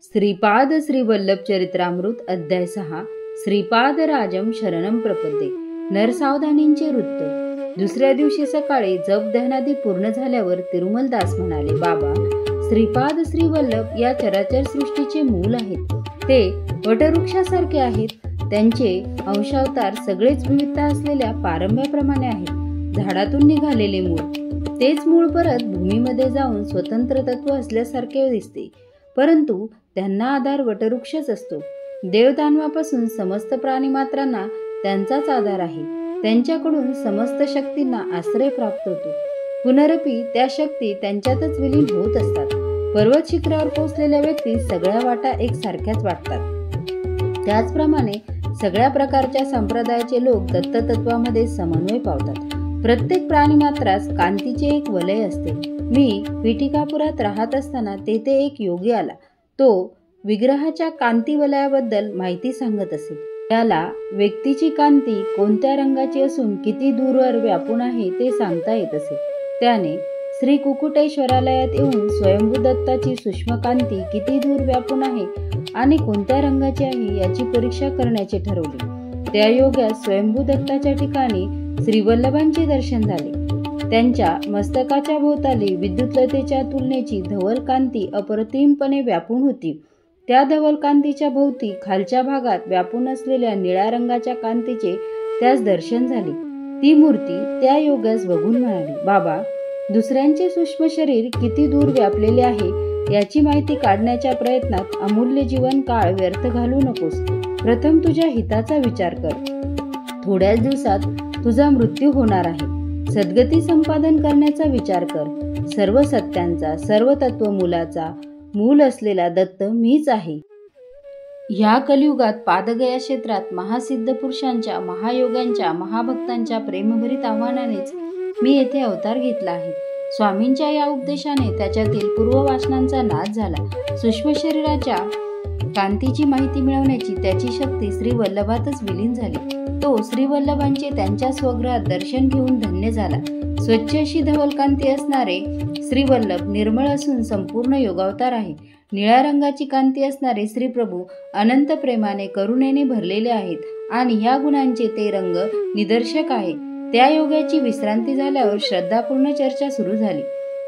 श्रीपाद श्री वल्लभ चरित्रामृत अध्याय 6 श्रीपाद राजम शरणम प्रपद्ये। नरसावधानींचे वृत्त। दुसऱ्या दिवशी सकाळी जप ध्यानादी पूर्ण झाल्यावर तिरुमलदास म्हणाले, बाबा, श्रीपाद श्री वल्लभ या चराचर सृष्टीचे मूल आहेत। ते वटवृक्षासारखे आहेत। त्यांचे अंशावतार सगळेच विविधता असलेल्या पारंब्याप्रमाणे आहेत। झाडातून निघालेले मूळ तेच मूळ परत भूमीमध्ये जाऊन स्वतंत्र तत्व असल्यासारखे दिसते, परंतु त्यांना आधार वटवृक्षच असतो। देवदानवापासून समस्त प्राणीमात्रांना त्यांचाच आधार आहे। त्यांच्याकडून समस्त शक्तींना आश्रय प्राप्त होतो। पुनरपी त्या शक्ती त्यांच्यातच विलीन होत असतात। पर्वत शिखरावर पोहोचलेल्या व्यक्ती सगळ्या वाटा एकसारख्याच वाटतात। त्याचप्रमाणे सगळ्या प्रकारच्या संप्रदायाचे लोक दत्ततत्वामध्ये समन्वय पावतात। प्रत्येक प्राणीमात्रास कांतीचे एक वलय असते। मी पिठिकापुरात राहत असताना तेथे एक योगी आला। तो विग्रहाच्या कांती वलयाबद्दल माहिती सांगत असे। त्याला व्यक्तीची कांती कोणत्या रंगाची असून किती दूरवर व्यापून आहे ते सांगता येत असे। त्याने श्री कुकुटेश्वरालयात येऊन स्वयंभू दत्ताची सूक्ष्म कांती किती दूर व्यापून आहे आणि कोणत्या रंगाची आहे याची परीक्षा करण्याचे ठरवले। त्या योगास स्वयंभू दत्ताच्या ठिकाणी श्रीवल्लभांचे दर्शन झाले। त्यांच्या मस्तकाच्या भोवताली विद्युतलतेच्या तुलनेची धवल कांती अप्रतिमपणे व्यापून होती। त्या धवल कांतीच्या भोवती खालच्या भागात व्यापून असलेल्या निळ्या रंगाच्या कांतीचे त्यास दर्शन झाले। ती मूर्ती त्या योगास बघून म्हणाली, बाबा, दुसऱ्यांचे सूक्ष्म शरीर किती दूर व्यापलेले आहे याची माहिती काढण्याच्या प्रयत्नात अमूल्य जीवन काळ व्यर्थ घालू नकोस। प्रथम तुझ्या हिताचा विचार कर। थोड्याच दिवसात तुझा मृत्यू होणार आहे। सद्गती संपादन करण्याचा विचार कर। सर्व सत्यांचा, सर्व तत्वमूलाचा मूल असलेला दत्त मीच आहे। ह्या कलियुगात पादगया क्षेत्रात महासिद्ध पुरुषांच्या, महायोग्यांच्या, महाभक्तांच्या प्रेमभरीत आव्हानानेच मी येथे अवतार घेतला आहे। स्वामींच्या या उपदेशाने त्याच्यातील पूर्ववासनांचा नाश झाला। सूक्ष्म शरीराच्या कांतीची माहिती मिळवण्याची त्याची शक्ती श्री वल्लभातच विलीन झाली। तो श्री वल्लभांचे त्यांच्या स्वगृहात दर्शन घेऊन धन्य झाला। स्वच्छ अशी धवल कांती असणारे श्री वल्लभ निर्मळ असून संपूर्ण योगावतार आहे। निळ्या रंगाची कांती असणारे श्री प्रभू अनंत प्रेमाने, करुणेने भरलेले आहेत आणि ह्या गुणांचे ते रंग निदर्शक आहे। त्या योगाची विश्रांती झाल्यावर श्रद्धापूर्ण चर्चा सुरू झाली।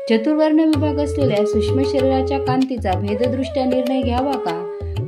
चतुर्वर्ण विभाग असलेल्या सूक्ष्म शरीराच्या कांतीचा भेददृष्ट्या निर्णय घ्यावा का,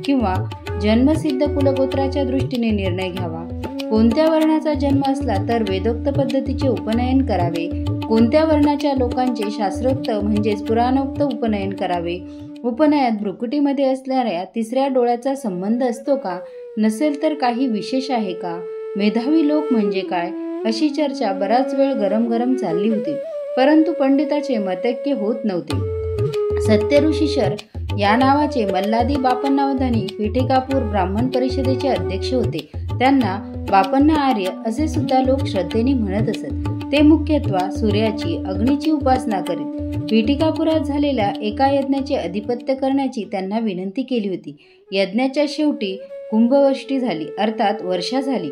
किंवा जन्मसिद्ध कुलगोत्राच्या दृष्टीने निर्णय घ्यावा? कोणत्या वर्णाचा जन्म असला तर वेदोक्त पद्धतीचे उपनयन करावे? कोणत्या वर्णाच्या लोकांचे शास्त्रोक्त म्हणजेच पुराणोक्त उपनयन करावे? उपनयात भ्रुकुटीमध्ये असणाऱ्या तिसऱ्या डोळ्याचा संबंध असतो का? नसेल तर काही विशेष आहे का? मेधावी लोक म्हणजे काय? अशी चर्चा बराच वेळ गरम गरम चालली होती, परंतु पंडिताचे मतैक्य होत नव्हते। सत्यऋषीशर या नावाचे मल्लादी बापन्नावधानी पिठिकापूर ब्राह्मण परिषदेचे अध्यक्ष होते। त्यांना बापन्ना आर्य असे सुद्धा लोक श्रद्धेने म्हणत असत। ते मुख्यत्वे सूर्याची, अग्नीची उपासना करीत। पिठिकापुरात झालेल्या एका यज्ञाचे अधिपत्य करण्याची त्यांना विनंती केली होती। यज्ञाच्या शेवटी कुंभवृष्टी झाली, अर्थात वर्षा झाली।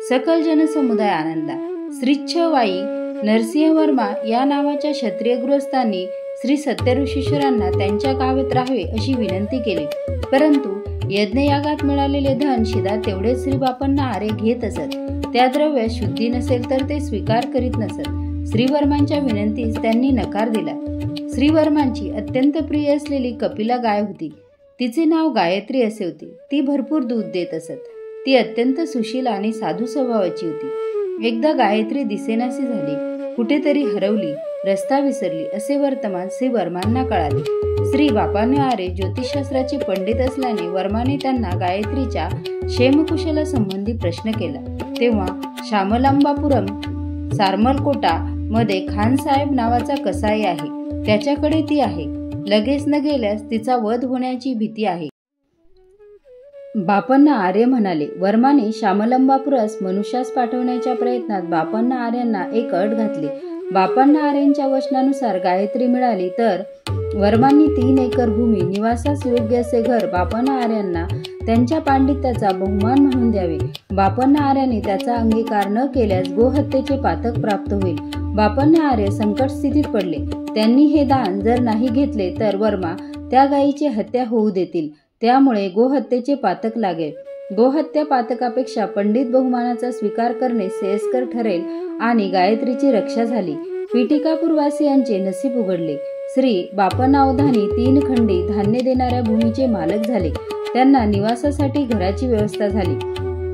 सकल जनसमुदाय आनंदला। श्रीच्छ वाई नरसिंह वर्मा या नावाच्या क्षत्रिय गृहस्थांनी श्री सत्यऋषीश्वरांना त्यांच्या गावात राहावे अशी विनंती केली, परंतु यज्ञयागात मिळालेले धन शिदा तेवढेच श्री बापन्ना आर्य घेत असत। त्या द्रव्यात शुद्धी नसेल तर ते स्वीकार करीत नसत। श्रीवर्मांच्या विनंतीस त्यांनी नकार दिला। श्रीवर्मांची अत्यंत प्रिय असलेली कपिला गाय होती। तिचे नाव गायत्री असे होते। ती भरपूर दूध देत असत। ती अत्यंत सुशील आणि साधू स्वभावाची होती। एकदा गायत्री दिसेनाशी झाली, कुठेतरी हरवली, रस्ता विसरली असे वर्तमान श्री वर्मांना कळाले। श्री बापन्ना आर्य ज्योतिषशास्त्राचे पंडित असल्याने वर्माने त्यांना गायत्रीच्या क्षेमकुशला संबंधी प्रश्न केला। तेव्हा श्यामलांबापुरम सारमलकोटा मध्ये खान साहेब नावाचा कसाई आहे, त्याच्याकडे ती आहे। लगेच न गेल्यास तिचा वध होण्याची भीती आहे। बापन्ना आर्य म्हणाले। वर्माने श्यामलंबापुरास मनुष्यास पाठवण्याच्या प्रयत्नात बापन्ना आर्यांना एक अट घातली। बापन्ना आर्यांच्या वचनानुसार गायत्री मिळाली तर वर्मांनी 3 एकर भूमी, निवासास योग्य असे घर बापन्ना आर्यांना त्यांच्या पांडित्याचा बहुमान म्हणून द्यावे। बापन्ना आर्यांनी त्याचा अंगीकार न केल्यास गोहत्येचे पातक प्राप्त होईल। बापन्ना आर्य संकट स्थितीत पडले। त्यांनी हे दान जर नाही घेतले तर वर्मा त्या गायीची हत्या होऊ देतील। त्यामुळे गोहत्येचे पातक लागेल. गोहत्या पातकापेक्षा पंडित बहुमानाचा स्वीकार करणे श्रेयस्कर ठरेल आणि गायत्रीची रक्षा झाली. पिटिकापूरवासियांचे नसीब उघडले. श्री बापनावधानी 3 खंडी धान्य देणाऱ्या भूमीचे मालक झाले. त्यांना निवासासाठी घराची व्यवस्था झाली.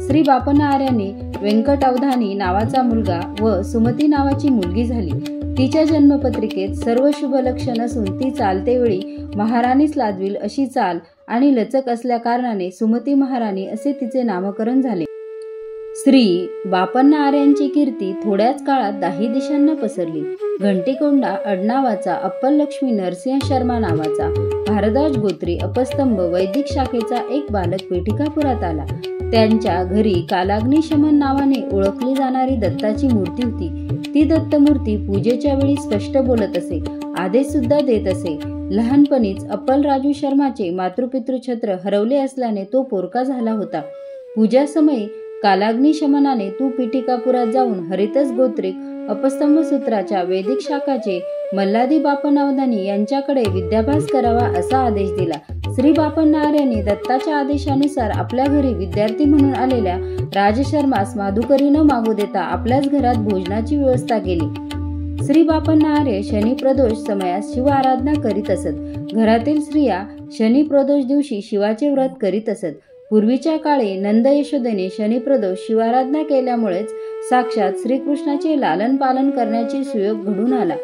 श्री बापना आर्यांनी व्यंकटावधानी नावाचा मुलगा व सुमती नावाची मुलगी झाली. तिच्या जन्मपत्रिकेत सर्व शुभ लक्षण असून ती चालते वेळी महाराणीच लाजवील अशी चाल आणि लचक असल्या कारणाने सुमती महाराणी असे तिचे नामकरण झाले. श्री बापन्ना आर्यांची कीर्ती थोड्याच काळात 10 दिशांना पसरली. घंटीकोंडा आडनावाचा अप्पललक्ष्मी नरसिंह शर्मा नावाचा भारद्वाज गोत्री अपस्तंभ वैदिक शाखेचा एक बालक पेटिकापुरात आला. त्यांच्या घरी कालाग्निशमन नावाने ओळखली जाणारी दत्ताची मूर्ती होती. ती दत्तमूर्ती पूजेच्या वेळी स्पष्ट बोलत असे, आदेश सुद्धा देत असे. लहानपणीच अप्पलराजू शर्माचे मातृपितृ छत्र हरवले असल्याने तो पोरका झाला होता. पूजासमयी कालाग्निशमनाने तू पिटिकापुरात जाऊन हरितस गोत्रिक अपस्तंभ सूत्राच्या वैदिक शाखाचे मल्हादी बापनावधानी यांच्याकडे विद्याभ्यास करावा असा आदेश दिला. श्री बापन्ना आर्यांनी दत्ताच्या आदेशानुसार आपल्या घरी विद्यार्थी म्हणून आलेल्या राजशर्मास माधुकरी न मागू देता आपल्याच घरात भोजनाची व्यवस्था केली. श्री बापन्ना आर्य शनी प्रदोष समयास शिव आराधना करीत असत. घरातील स्त्रिया शनी प्रदोष दिवशी शिवाचे व्रत करीत असत. पूर्वीच्या काळी नंद यशोदेने शनी प्रदोष शिवाराधना केल्यामुळेच साक्षात श्रीकृष्णाचे लालन पालन करण्याची सुयोग घडून आला.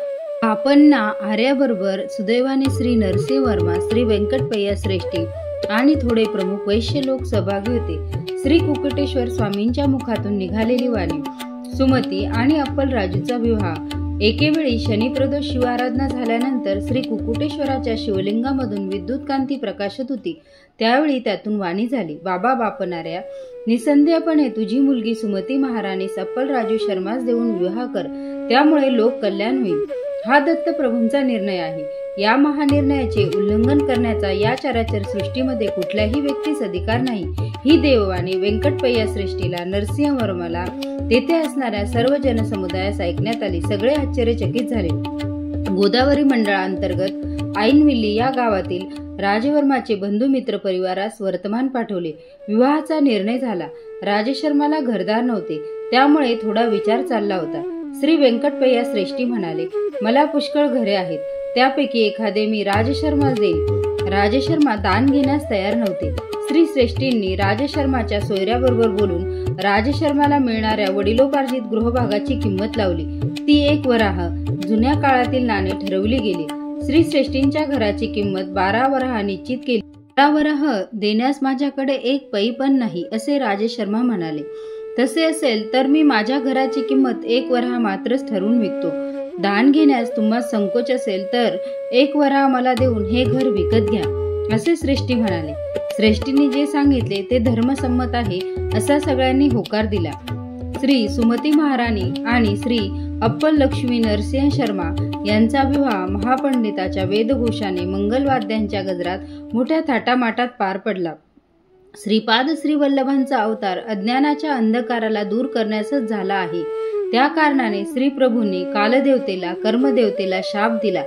बापन्ना आर्याबरोबर सुदैवाने श्री नरसिंह वर्मा, श्री व्यंकटपय्या श्रेष्ठी आणि थोडे प्रमुख वैश्य लोक सहभागी होते. श्री कुकुटेश्वर स्वामींच्या मुखातून निघालेली वाणी सुमती आणि अप्पलराजूचा विवाह. एकेवेळी शनिप्रदोष शिवाराधना झाल्यानंतर श्री कुकुटेश्वराच्या शिवलिंगामधून विद्युत कांती प्रकाशत होती. त्यावेळी त्यातून वाणी झाली, बाबा बापनार्या, निसंदेहपणे तुझी मुलगी सुमती महाराणीस अप्पलराजू शर्मास देऊन विवाह कर, त्यामुळे लोक कल्याण होईल. हा दत्त प्रभूंचा निर्णय आहे. या महानिर्णयाचे उल्लंघन करण्याचा या चराचर सृष्टीमध्ये कुठल्याही व्यक्तीस अधिकार नाही. ही देववाणी व्यंकटपय्या श्रेष्ठीला, नरसिंह वर्माला, तेथे असणाऱ्या सर्व जनसमुदायास ऐकण्यात आली. सगळे आश्चर्यचकित झाले. गोदावरी मंडळांतर्गत ऐनविल्ली या गावातील राजवर्माचे बंधू मित्र परिवारास वर्तमान पाठवले. विवाहाचा निर्णय झाला. राजशर्माला घरदार नव्हते, त्यामुळे थोडा विचार चालला होता. श्री व्यंकटपय्या श्रेष्ठी म्हणाले, मला पुष्कळ घरे आहेत, त्यापैकी एखादे मी राजशर्मास देईल. राजशर्मा दान घेण्यास तयार नव्हते. श्री श्रेष्ठींनी राजशर्माच्या सोयऱ्याबरोबर बोलून राजशर्माला मिळणाऱ्या वडिलोपार्जित गृहभागाची किंमत लावली. ती 1 वराह जुन्या काळातील नाणे ठरवली गेली. श्री श्रेष्ठींच्या घराची किंमत 12 वराह निश्चित केली. 12 वराह देण्यास माझ्याकडे 1 पै पण नाही असे राजशर्मा म्हणाले. तसे असेल तर मी माझ्या घराची किंमत 1 वराह मात्रच ठरवून विकतो. दान घेण्यास तुम्हाला संकोच असेल तर 1 वराह मला देऊन हे घर विकत घ्या असे श्रेष्ठी म्हणाले. श्रेष्ठींनी जे सांगितले ते धर्मसम्मत आहे असा सगळ्यांनी होकार दिला. श्री सुमती महाराणी आणि श्री अप्पललक्ष्मी नरसिंह शर्मा यांचा विवाह महापंडिताच्या वेदघोषाने मंगलवाद्यांच्या गजरात मोठ्या थाटामाटात पार पडला. श्रीपाद श्रीवल्लभांचा अवतार अज्ञानाच्या अंधकाराला दूर करण्यासच झाला आहे. त्या कारणाने श्री प्रभूंनी कालदेवतेला, कर्मदेवतेला शाप दिला.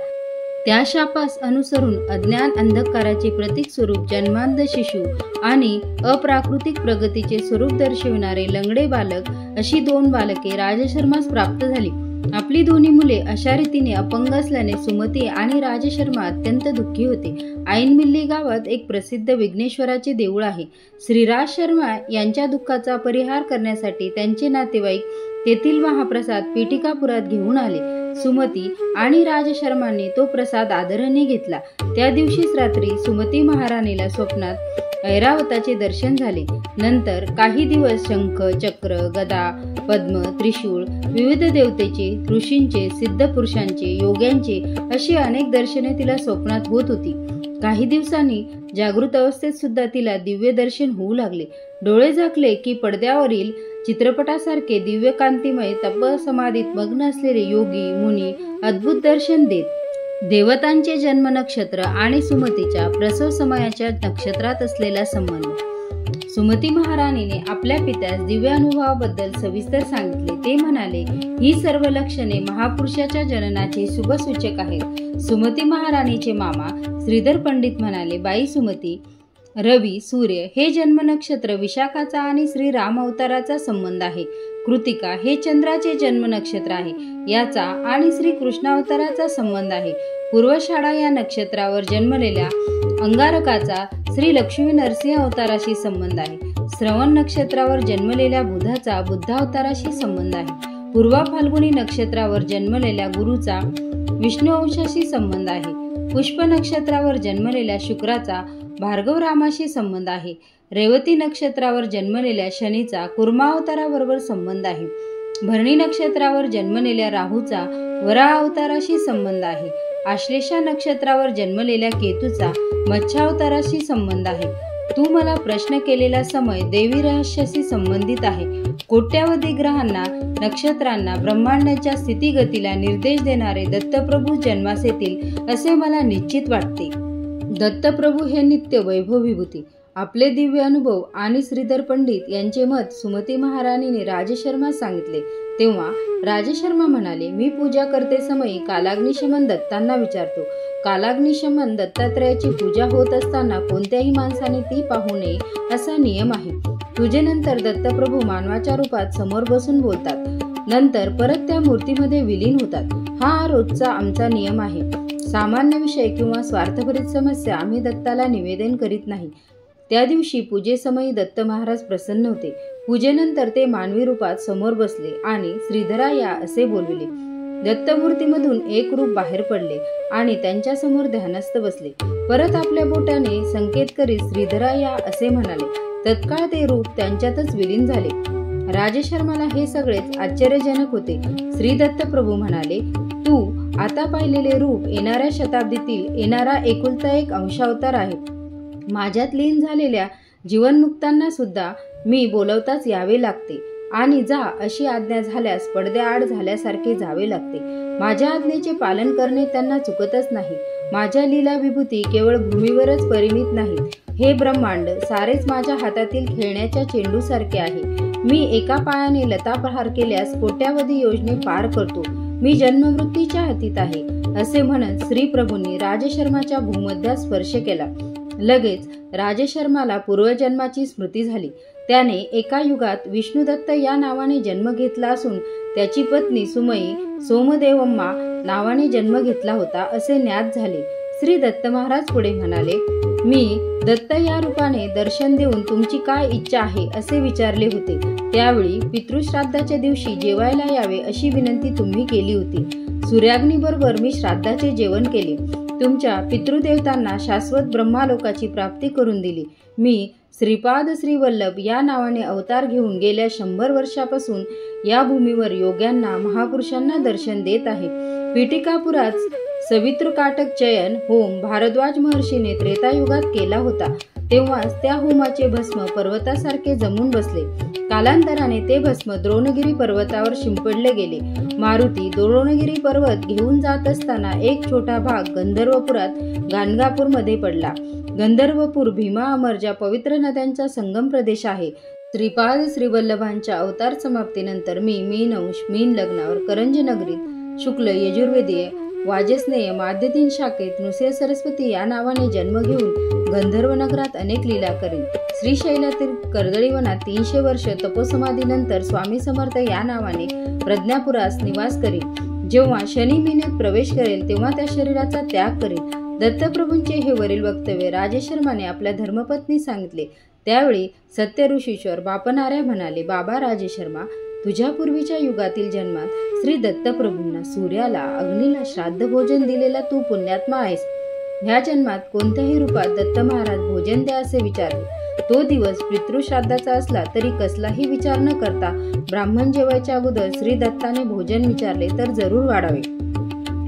त्या शापास अनुसरून अज्ञान अंधकाराचे प्रतीक स्वरूप जन्मांध शिशु आणि अप्राकृतिक प्रगतीचे स्वरूप दर्शविणारे लंगडे बालक अशी 2 बालके राजशर्मास प्राप्त झाली. आपली दोन्ही मुले अशा रीतीने अपंग असल्याने सुमती आणि राजशर्मा अत्यंत दुःखी होते. ऐनमिल्ली गावात एक प्रसिद्ध विघ्नेश्वराचे देऊळ आहे. श्रीराज शर्मा यांच्या दुःखाचा परिहार करण्यासाठी त्यांचे नातेवाईक तेथील महाप्रसाद पिटिकापुरात घेऊन आले. सुमती आणि राजशर्मांनी तो प्रसाद आदराने घेतला. त्या दिवशीच रात्री सुमती महाराणीला स्वप्नात ऐरावताचे दर्शन झाले. नंतर काही दिवस शंख, चक्र, गदा, पद्म, त्रिशूळ, विविध देवतेचे, ऋषींचे, सिद्ध पुरुषांचे, योग्यांचे अशी अनेक दर्शने तिला स्वप्नात होत होती. काही दिवसांनी जागृत अवस्थेत सुद्धा तिला दिव्य दर्शन होऊ लागले. डोळे झाकले की पडद्यावरील चित्रपटासारखे दिव्य कांतिमय तपसमाधीत मग्न असलेले योगी मुनी अद्भुत दर्शन देत. देवतांचे जन्म नक्षत्र आणि सुमतीच्या प्रसव समयाच्या नक्षत्रात असलेला संबंध. सुमती महाराणीने आपल्या पित्यास दिव्य अनुभवाबद्दल सविस्तर सांगितले. ते म्हणाले, ही सर्व लक्षणे महापुरुषाच्या जननाचे शुभसूचक आहेत. सुमती महाराणीचे मामा श्रीधर पंडित म्हणाले, बाई सुमती, रवी, सूर्य हे जन्म नक्षत्र विशाखाचा आणि श्री राम अवताराचा संबंध आहे. कृतिका हे चंद्राचे जन्म नक्षत्र आहे. याचा आणि श्री कृष्णावताराचा संबंध आहे. पूर्वाषाढा या नक्षत्रावर जन्मलेल्या अंगारकाचा श्री लक्ष्मी नरसिंह अवताराशी संबंध आहे. श्रवण नक्षत्रावर जन्मलेल्या बुधाचा बुद्धावताराशी संबंध आहे. पूर्वा फाल्गुनी नक्षत्रावर जन्मलेल्या गुरुचा विष्णू अंशाशी संबंध आहे. पुष्प नक्षत्रावर जन्मलेल्या शुक्राचा भार्गव रामाशी संबंध आहे. रेवती नक्षत्रावर जन्मलेल्या शनीचा कुर्मावताराबरोबर संबंध आहे. भरणी नक्षत्रावर जन्मलेल्या राहूचा वराह अवताराशी संबंध आहे. आश्लेषा नक्षत्रावर जन्मलेल्या केतूचा मत्स्यावताराशी संबंध आहे. तू मला प्रश्न केलेला समय देवी रहस्याशी संबंधित आहे. कोट्यावधी ग्रहांना, नक्षत्रांना, ब्रह्मांडाच्या स्थितीगतीला निर्देश देणारे दत्तप्रभू जन्मास येतील असे मला निश्चित वाटते. दत्तप्रभू हे नित्य वैभव विभूती. आपले दिव्य अनुभव आणि श्रीधर पंडित यांचे मत सुमती महाराणीने राजशर्मा सांगितले. तेव्हा राजशर्मा म्हणाले, मी पूजा करते समयी कालाग्निशमन दत्तांना विचारतो. कालाग्निशमन दत्तात्रयाची पूजा होत असताना कोणत्याही माणसाने ती पाहू नये असा नियम आहे. पूजेनंतर दत्तप्रभू मानवाच्या रूपात समोर बसून बोलतात. नंतर परत त्या मूर्तीमध्ये विलीन होतात. हा रोजचा आमचा नियम आहे. सामान्य विषय किंवा स्वार्थभरित समस्या आम्ही दत्ताला निवेदन करीत नाही. त्या दिवशी पूजेसमयी दत्त महाराज प्रसन्न होते. पूजेनंतर ते मानवी रूपात समोर बसले आणि श्रीधरा या असे बोलविले. दत्तमूर्तीमधून एक रूप बाहेर पडले आणि त्यांच्या समोर ध्यानस्थ बसले. परत आपल्या बोटाने संकेत करीत श्रीधरा या असे म्हणाले. तत्काळ ते रूप त्यांच्यातच विलीन झाले. राजशर्माला हे सगळेच आश्चर्यजनक होते. श्री दत्तप्रभू म्हणाले, तू आता पाहिलेले रूप येणाऱ्या शताब्दीतील येणारा एकुलता एक अंशावतार आहे. माझ्यात लीन झालेल्या जीवनमुक्तांना सुद्धा मी बोलवताच यावे लागते आणि जा अशी आज्ञा झाल्यास पडद्याआड झाल्यासारखे जावे लागते. माझ्या आज्ञेचे पालन करणे त्यांना चुकतच नाही. माझ्या लीला विभूती केवळ भूमीवरच परिमित नाहीत. हे ब्रह्मांड सारेच माझ्या हातातील खेळण्याच्या चेंडूसारखे आहे. मी एका पायाने लताप्रहार केल्यास कोट्यावधी योजने पार करतो. मी जन्मवृत्तीच्या हातीत आहे असे म्हणत श्री प्रभूंनी राजशर्माच्या भूमध्यात स्पर्श केला. लगेच राजशर्माला पूर्वजन्माची स्मृती झाली. त्याने एका युगात विष्णुदत्त या नावाने जन्म घेतला असून त्याची पत्नी सुमई सोमदेवम्मा नावाने जन्म घेतला होता असे ज्ञात झाले. श्री दत्त महाराज पुढे म्हणाले, मी दत्त या रूपाने दर्शन देऊन तुमची काय इच्छा आहे असे विचारले होते. त्यावेळी पितृश्राद्धाच्या दिवशी जेवायला यावे अशी विनंती तुम्ही केली होती. सूर्याग्नीबरोबर मी श्राद्धाचे जेवण केले. तुमच्या पितृदेवतांना शाश्वत ब्रह्मालोकाची प्राप्ती करून दिली. मी श्रीपाद श्रीवल्लभ या नावाने अवतार घेऊन गेल्या 100 वर्षापासून या भूमीवर योग्यांना, महापुरुषांना दर्शन देत आहे. पिटिकापुरात सवितृकाटक चयन होम भारद्वाज महर्षीने त्रेतायुगात केला होता. तेव्हाच त्या होमाचे भस्म पर्वतासारखे जमून बसले. कालांतराने ते भस्म द्रोणगिरी पर्वतावर शिंपडले गेले. मारुती द्रोणगिरी पर्वत घेऊन जात असताना एक छोटा भाग गंधर्वपुरात गाणगापूरमध्ये पडला. गंधर्वपूर भीमा अमर पवित्र नद्यांचा संगम प्रदेश आहे. श्रीपाद श्रीवल्लभांच्या अवतार समाप्तीनंतर मी मीनंश मीन लग्नावर करंज नगरीत शुक्ल यजुर्वेदीय वाजस्नेय माध्य 3 शाखेत नृसिंह सरस्वती या नावाने जन्म घेऊन गंधर्व नगरात अनेक लीला करीन. श्रीशैलातील कर्दळीवनात 300 वर्ष तपोसमाधीनंतर स्वामी समर्थ या नावाने प्रज्ञापुरास निवास करीन. जेव्हा शनी मीनेत प्रवेश करेल तेव्हा त्या शरीराचा त्याग करीन. दत्तप्रभूंचे हे वरील वक्तव्य राजशर्माने आपल्या धर्मपत्नी सांगितले. त्यावेळी सत्य ऋषीश्वर बापनाऱ्या म्हणाले, बाबा राजशर्मा, तुझ्या पूर्वीच्या युगातील जन्मात श्री दत्तप्रभूंना, सूर्याला, अग्नीला श्राद्ध भोजन दिलेला तू पुण्यात्मा आहेस. ह्या जन्मात कोणत्याही रूपात दत्त महाराज भोजन द्या असे विचारले. तो दिवस पितृश्राद्धाचा असला तरी कसलाही विचार न करता ब्राह्मण जेवायच्या अगोदर श्री दत्ताने भोजन विचारले तर जरूर वाढावे.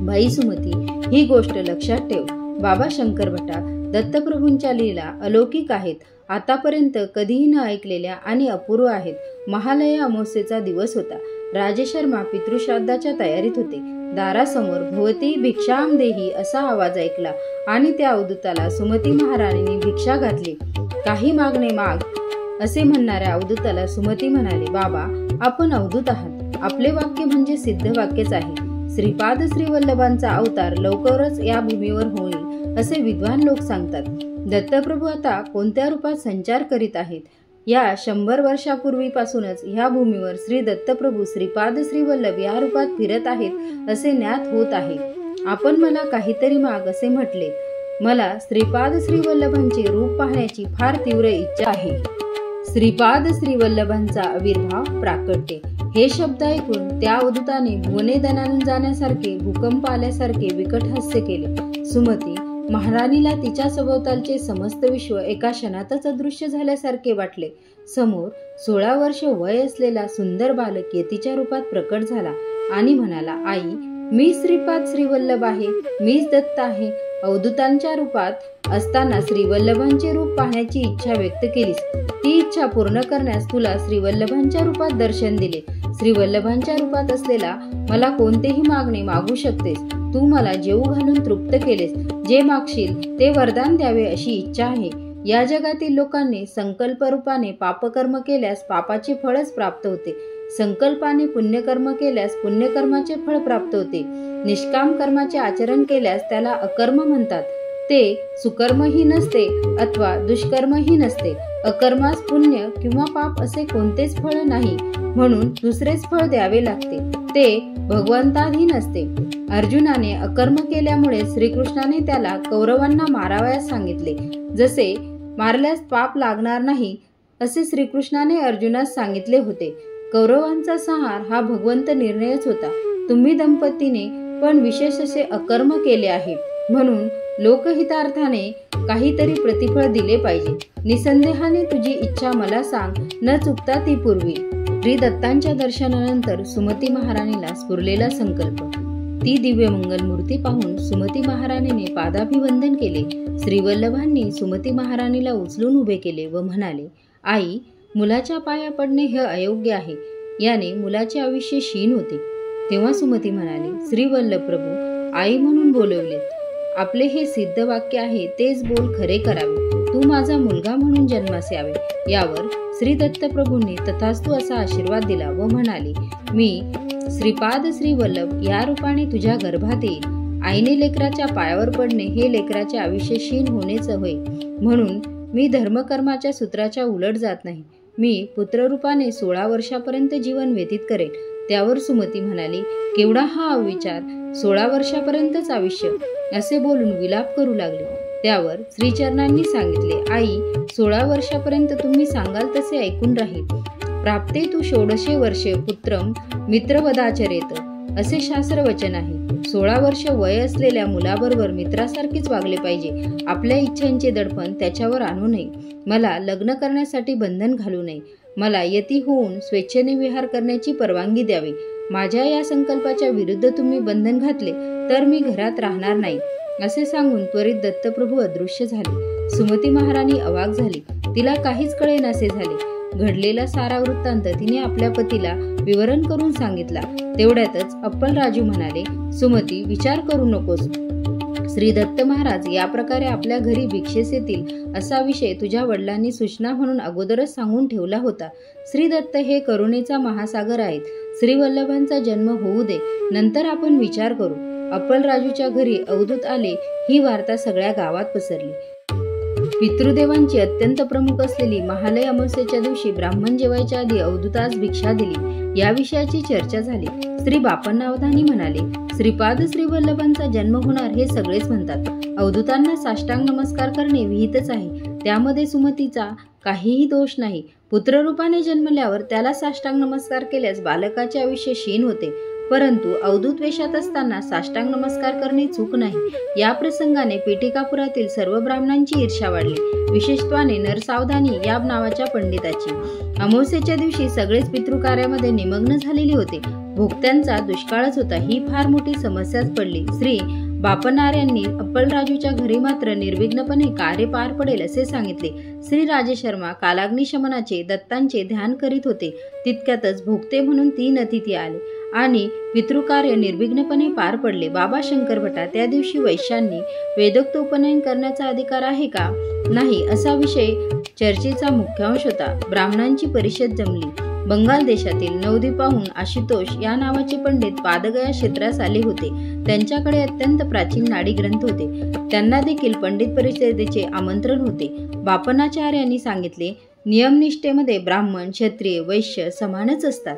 बाई सुमती, ही गोष्ट लक्षात ठेव. बाबा शंकर भटा, दत्तप्रभूंच्या लीला अलौकिक आहेत. आतापर्यंत कधीही न ऐकलेल्या आणि अपूर्व आहेत. महालया अमावस्येचा दिवस होता. राजशर्मा पितृश्राद्धाच्या तयारीत होते. दारासमोर भवती भिक्षाम देही असा आवाज ऐकला आणि त्या अवधूताला सुमती महाराणीने भिक्षा घातली. काही मागणे माग असे म्हणणाऱ्या अवधूताला सुमती म्हणाले, बाबा, आपण अवधूत आहात. आपले वाक्य म्हणजे सिद्ध वाक्यच आहे. श्रीपाद श्रीवल्लभांचा अवतार लवकरच या भूमीवर होईल असे विद्वान लोक सांगतात. दत्तप्रभू आता कोणत्या रूपात संचार करीत आहेत? या 100 वर्षापूर्वीपासूनच ह्या भूमीवर श्री दत्तप्रभू श्रीपाद श्रीवल्लभ या रूपात फिरत आहेत असे ज्ञात होत आहे. आपण मला काहीतरी माग असे म्हटले. मला श्रीपाद श्रीवल्लभांचे रूप पाहण्याची फार तीव्र इच्छा आहे. श्रीपाद श्रीवल्लभांचा आविर्भाव प्राकट्य हे शब्द ऐकून त्या अवधूताने भुवने दणाणून जाण्यासारखे भूकंप आल्यासारखे विकट हास्य केले. सुमती महाराणीला तिच्या सभोवतालचे समस्त विश्व एका क्षणातच अदृश्य झाल्यासारखे वाटले. समोर 16 वर्ष वय असलेला सुंदर बालक यतीच्या रूपात प्रकट झाला आणि म्हणाला, आई, मी श्रीपाद श्रीवल्लभ आहे, मीच दत्त आहे. अवधूतांच्या रूपात असताना श्रीवल्लभांचे रूप पाहण्याची इच्छा व्यक्त केलीस. ती इच्छा पूर्ण करण्यास तुला श्रीवल्लभांच्या रूपात दर्शन दिले. श्रीवल्लभांच्या रूपात असलेला मला कोणतेही मागणे मागू शकतेस. तू मला जेवू घालून तृप्त केलेस. जे मागशील ते वरदान द्यावे अशी इच्छा आहे. या जगातील लोकांनी संकल्प रूपाने पापकर्म केल्यास पापाचे फळच प्राप्त होते. संकल्पाने पुण्यकर्म केल्यास पुण्यकर्माचे फळ प्राप्त होते. निष्काम कर्माचे आचरण केल्यास त्याला अकर्म म्हणतात. ते सुकर्मही नसते अथवा दुष्कर्मही नसते. अकर्मास पुण्य किंवा पाप असे कोणतेच फळ नाही, म्हणून दुसरेच फळ द्यावे लागते. ते भगवंताधीन असते. अर्जुनाने अकर्म केल्यामुळे श्रीकृष्णाने त्याला कौरवांना मारावयास सांगितले. जसे मारल्यास पाप लागणार नाही असे श्रीकृष्णाने अर्जुनास सांगितले होते. कौरवांचा संहार हा भगवंत निर्णयच होता. तुम्ही दंपतीने पण विशेष असे अकर्म केले आहे, म्हणून लोकहितार्थाने काहीतरी प्रतिफळ दिले पाहिजे. निसंदेहाने तुझी इच्छा मला सांग, न चुकता ती पूर्वी. श्री दत्तांच्या दर्शनानंतर सुमती महाराणीला स्फुरलेला संकल्प. ती दिव्य मंगलमूर्ती पाहून सुमती महाराणीने पादाभिवंदन केले. श्रीवल्लभांनी सुमती महाराणीला उचलून उभे केले व म्हणाले, आई, मुलाच्या पाया पडणे हे अयोग्य आहे. याने मुलाचे आयुष्य क्षीण होते. तेव्हा सुमती म्हणाली, श्रीवल्लभ प्रभू, आई म्हणून बोलवलेत. आपले हे सिद्ध वाक्य आहे, तेच बोल खरे करावे. तू माझा मुलगा म्हणून जन्मास यावे. यावर श्री दत्तप्रभूंनी तथास्तु असा आशीर्वाद दिला व म्हणाले, मी श्रीपाद श्रीवल्लभ या रूपाने तुझ्या गर्भात येईल. आईने लेकराच्या पायावर पडणे हे लेकराचे आयुष्य क्षीण होणेच होय. म्हणून मी धर्मकर्माच्या सूत्राच्या उलट जात नाही. मी पुत्ररूपाने 16 वर्षापर्यंत जीवन व्यतीत करेन. त्यावर सुमती म्हणाली, केवढा हा अविचार, 16 वर्षापर्यंतच आयुष्य, असे बोलून विलाप करू लागले. त्यावर श्रीचरणांनी सांगितले, आई, 16 वर्षापर्यंत तुम्ही सांगाल तसे ऐकून राहील. प्राप्ते तू 16 वर्षे पुत्रम मित्रवदाचरेत असे शास्त्र वचन आहे. 16 वर्ष वय असलेल्या मुलाबरोबर मित्रासारखेच वागले पाहिजे. आपल्या इच्छांचे दडपण त्याच्यावर आणू नये. मला लग्न करण्यासाठी बंधन घालू नये. मला यती होऊन स्वेच्छेने विहार करण्याची परवानगी द्यावी. माझ्या या संकल्पाच्या विरुद्ध तुम्ही बंधन घातले तर मी घरात राहणार नाही, असे सांगून त्वरित दत्तप्रभू अदृश्य झाले. सुमती महाराणी अवाक झाली. तिला काहीच कळेनासे झाले. घडलेला सारा वृत्तांत तिने आपल्या पतीला विवरण करून सांगितला. तेवढ्यातच अप्पलराजू म्हणाले, सुमती, विचार करू नकोस. श्री दत्त महाराज या प्रकारे आपल्या घरी भिक्षेस येतील असा विषय तुझ्या वडिलांनी सूचना म्हणून अगोदरच सांगून ठेवला होता. श्री दत्त हे करुणेचा महासागर आहेत. श्रीवल्लभांचा जन्म होऊ दे, नंतर आपण विचार करू. अप्पलराजूच्या घरी अवधूत आले ही वार्ता सगळ्या गावात पसरली. पितृदेवांची अत्यंत प्रमुख असलेली महालय अमावस्येच्या दिवशी ब्राह्मण जेवायच्या आधी अवधूतास भिक्षा दिली. या विषयाची चर्चा झाली. श्री बापन्नावधानी म्हणाले, श्रीपाद श्रीवल्लभांचा जन्म होणार हे सगळेच म्हणतात. अवधूतांना साष्टांग नमस्कार करणे विहितच आहे. त्यामध्ये सुमतीचा काहीही दोष नाही. पुत्ररूपाने जन्मल्यावर त्याला साष्टांग नमस्कार केल्यास बालकाचे आयुष्य क्षीण होते. परंतु अवधूत वेशात असताना साष्टांग नमस्कार करणे चूक नाही. या प्रसंगाने पेटिकापुरातील सर्व ब्राह्मणांची ईर्ष्या वाढली, विशेषत्वाने नरसावधानी या नावाच्या पंडिताची. अमावस्येच्या दिवशी सगळेच पितृकार्यामध्ये निमग्न झालेले होते. भोक्त्यांचा दुष्काळच होता. ही फार मोठी समस्याच पडली. श्री बापनार्यांनी अप्पलराजूच्या घरी मात्र निर्विघ्नपणे कार्य पार पडेल असे सांगितले. श्री राजशर्मा कालाग्निशमनाचे दत्तांचे ध्यान करीत होते. तितक्यातच भोक्ते म्हणून 3 अतिथी आले आणि पितृकार्य निर्विघ्नपणे पार पडले. बाबा शंकरभटा, त्या दिवशी वैश्यांनी वेदोक्त उपनयन करण्याचा अधिकार आहे का नाही असा विषय चर्चेचा मुख्यांश होता. ब्राह्मणांची परिषद जमली. बंगाल देशातील नवद्वीपाहून आशुतोष या नावाचे पंडित पादगया क्षेत्रास आले होते. त्यांच्याकडे अत्यंत प्राचीन नाडी ग्रंथ होते. त्यांना देखील पंडित परिषदेचे आमंत्रण होते. बापनाचार्यांनी सांगितले, नियमनिष्ठेमध्ये ब्राह्मण, क्षत्रिय, वैश्य समानच असतात.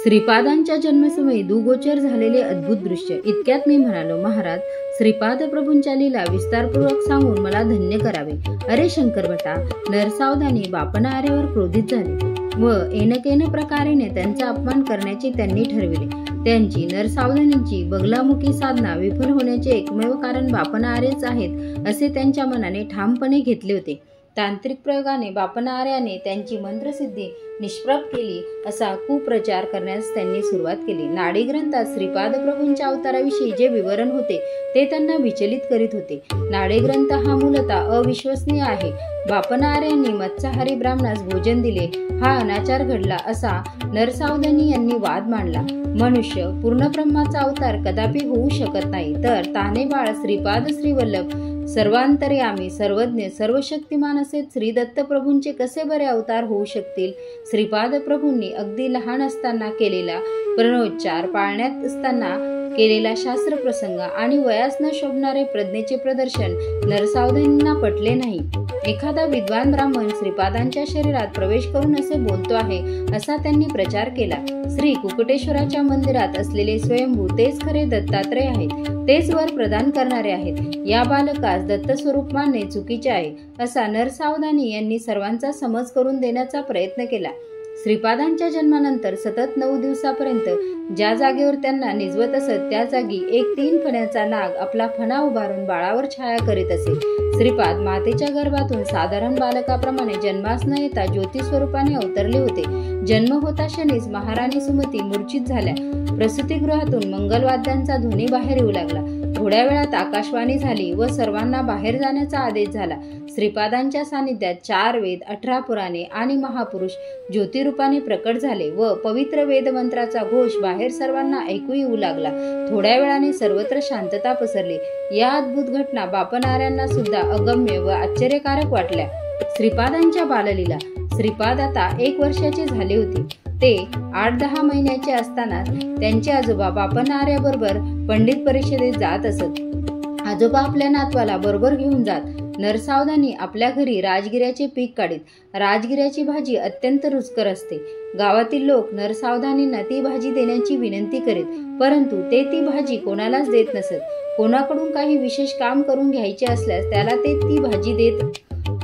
श्रीपादांच्या जन्मसमयी दुगोचर झालेले अद्भुत दृश्य. इतक्यात मी म्हणालो, महाराज, श्रीपाद प्रभूंच्या लीला विस्तारपूर्वक सांगून मला धन्य करावे. अरे शंकर भटा, नरसावधानी बापना आर्यावर क्रोधित झाले व एनकेन प्रकारेने त्यांचा अपमान करण्याचे त्यांनी ठरविले. त्यांची नरसावधानींची बगलामुखी साधना विफल होण्याचे एकमेव कारण बापना आर्यच आहेत असे त्यांच्या मनाने ठामपणे घेतले होते. तांत्रिक प्रयोगाने बापना आर्याने त्यांची मंत्रसिद्धी निष्प्रभ केली असा कुप्रचार करण्यास त्यांनी सुरुवात केली. नाडी ग्रंथात श्रीपाद प्रभूंच्या अवताराविषयी जे विवरण होते ते त्यांना विचलित करीत होते. नाडी ग्रंथ हा मूलतः अविश्वसनीय आहे. बापना आर्यांनी मत्स्याहारी ब्राह्मणास भोजन दिले हा अनाचार घडला असा नरसावधानी यांनी वाद मांडला. मनुष्य पूर्ण ब्रह्माचा अवतार कदापि होऊ शकत नाही, तर ताने बाळ श्रीपाद श्रीवल्लभ सर्वांतर्यामी, सर्वज्ञ, सर्वशक्तिमान असे श्री दत्त प्रभूंचे कसे बरे अवतार होऊ शकतील? श्रीपाद प्रभूंनी अगदी लहान असताना केलेला प्रणोच्चार, पाळण्यात असताना केलेला शास्त्रप्रसंग आणि वयास न शोभणारे प्रज्ञेचे प्रदर्शन नरसावधानींना पटले नाही. एखादा विद्वान ब्राह्मण श्रीपादांच्या शरीरात प्रवेश करून असे बोलतो आहे असा त्यांनी प्रचार केला. श्री कुकुटेश्वराच्या मंदिरात असलेले स्वयंभू तेच खरे दत्तात्रय आहेत, तेच वर प्रदान करणारे आहेत. या बालकास दत्त स्वरूप मानणे चुकीचे आहे असा नरसावधानी यांनी सर्वांचा समज करून देण्याचा प्रयत्न केला. श्रीपादांच्या जन्मानंतर सतत 9 दिवसापर्यंत ज्या जागेवर त्यांना निजवत असत त्या जागी एक 3 फण्याचा नाग आपला फणा उभारून बाळावर छाया करीत असे. श्रीपाद मातेच्या गर्भातून साधारण बालकाप्रमाणे जन्मास न येता ज्योती स्वरूपाने अवतरले होते. जन्म होता क्षणीच महाराणी सुमती मूर्छित झाल्या. प्रसूतिगृहातून मंगलवाद्यांचा ध्वनी बाहेर येऊ लागला. थोड्या वेळात आकाशवाणी झाली व सर्वांना बाहेर जाण्याचा आदेश झाला. श्रीपादांच्या सानिध्यात 4 वेद, 18 पुराणे आणि महापुरुष ज्योतिरूपाने प्रकट झाले व पवित्र वेदमंत्राचा घोष बाहेर सर्वांना ऐकू येऊ लागला. थोड्या वेळाने सर्वत्र शांतता पसरली. या अद्भुत घटना बापनाऱ्यांना सुद्धा अगम्य व आश्चर्यकारक वाटल्या. श्रीपादांच्या बाललीला. श्रीपाद आता 1 वर्षाचे झाले होते. ते 8-10 महिन्याचे असताना त्यांचे आजोबा बापना आर्याबरोबर पंडित परिषदेत जात असत. आजोबा आपल्या नातवाला बरोबर घेऊन जात. नरसावधानी आपल्या घरी राजगिऱ्याचे पीक काढीत. राजगिऱ्याची भाजी अत्यंत रुचकर असते. गावातील लोक नरसावधानींना ती भाजी देण्याची विनंती करीत, परंतु ते ती भाजी कोणालाच देत नसत. कोणाकडून काही विशेष काम करून घ्यायचे असल्यास त्याला ते ती भाजी देत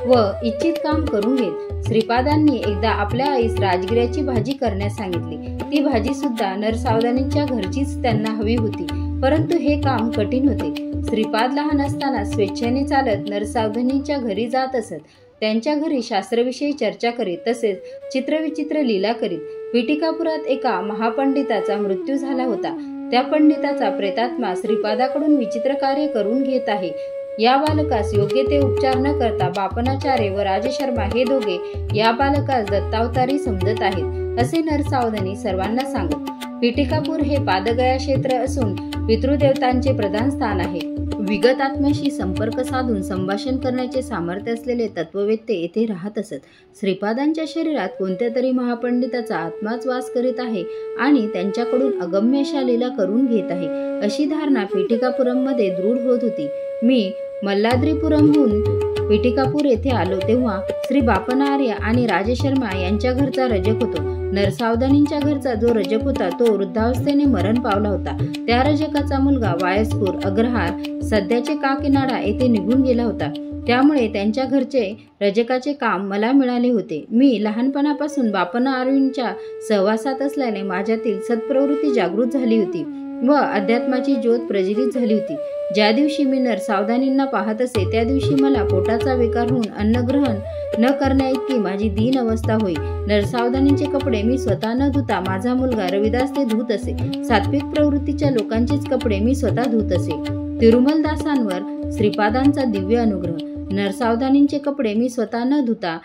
व इच्छित काम करून घेत. श्रीपादांनी एकदा आपल्या आईस राजगिऱ्याची भाजी करण्यास सांगितली. ती भाजी सुद्धा नरसावधानींच्या घरचीच त्यांना हवी होती, परंतु हे काम कठीण होते. श्रीपाद लहान असताना स्वेच्छेने चालत नरसावधानींच्या घरी जात असत. त्यांच्या घरी शास्त्रविषयी चर्चा करीत, तसेच चित्रविचित्र लीला करीत. पिटिकापुरात एका महापंडिताचा मृत्यू झाला होता. त्या पंडिताचा प्रेतात्मा श्रीपादाकडून विचित्र कार्य करून घेत आहे. या बालकास योग्य ते उपचार न करता बापनाचार्य व राजशर्मा हे दोघे या बालकास दत्तावतारी समजत आहेत असे नरसावधानी सर्वांना सांगत. पिटिकापूर हे पादगया क्षेत्र असून पितृदेवतांचे प्रधान स्थान आहे. विगत आत्म्याशी संपर्क साधून संभाषण करण्याचे सामर्थ्य असलेले तत्ववेत्ते येथे राहत असत. श्रीपादांच्या शरीरात कोणत्या तरी महापंडिताचा आत्माच वास करीत आहे आणि त्यांच्याकडून अगम्य अशा लीला करून घेत आहे अशी धारणा पिटिकापुरममध्ये दृढ होत होती. मी मल्लाद्रीपुरमहून पिटिकापूर येथे आलो तेव्हा श्री बापना आर्य आणि राजशर्मा यांच्या घरचा रजक होतो. नरसावधानींच्या घरचा जो रजक होता तो वृद्धावस्थेने मरण पावला होता. त्या रजकाचा मुलगा वायस्पूर अग्रहार सध्याचे काकीनाडा येथे निघून गेला होता. त्यामुळे त्यांच्या घरचे रजकाचे काम मला मिळाले होते. मी लहानपणापासून बापना आर्यांच्या सहवासात असल्याने माझ्यातील सत्प्रवृत्ती जागृत झाली होती व अध्यात्माची ज्योत प्रज्वलित झाली होती. ज्या दिवशी मी नरसावधानींना पाहत असे त्या दिवशी मला पोटाचा विकार होऊन अन्नग्रहण न करण्याइतकी माझी दीन अवस्था होई. नरसावधानींचे कपडे मी स्वतः न धुता माझा मुलगा रविदास ते धुत असे. सात्विक प्रवृत्तीच्या लोकांचेच कपडे मी स्वतः धुत असे. तिरुमलदासांवर श्रीपादांचा दिव्य अनुग्रह. नरसावधानींचे कपडे मी स्वतः न धुता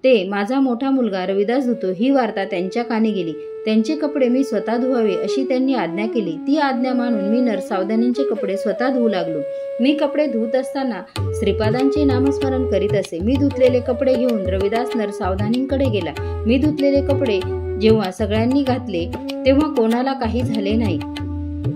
ते माझा मोठा मुलगा रविदास धुतो ही वार्ता त्यांच्या कानी गेली. त्यांचे कपडे मी स्वतः धुवावे अशी त्यांनी आज्ञा केली. ती आज्ञा मानून मी नरसावधानींचे कपडे स्वतः धुवू लागलो. मी कपडे धुत असताना श्रीपादांचे नामस्मरण करीत असे. मी धुतलेले कपडे घेऊन रविदास नरसावधानींकडे गेला. मी धुतलेले कपडे जेव्हा सगळ्यांनी घातले तेव्हा कोणाला काही झाले नाही,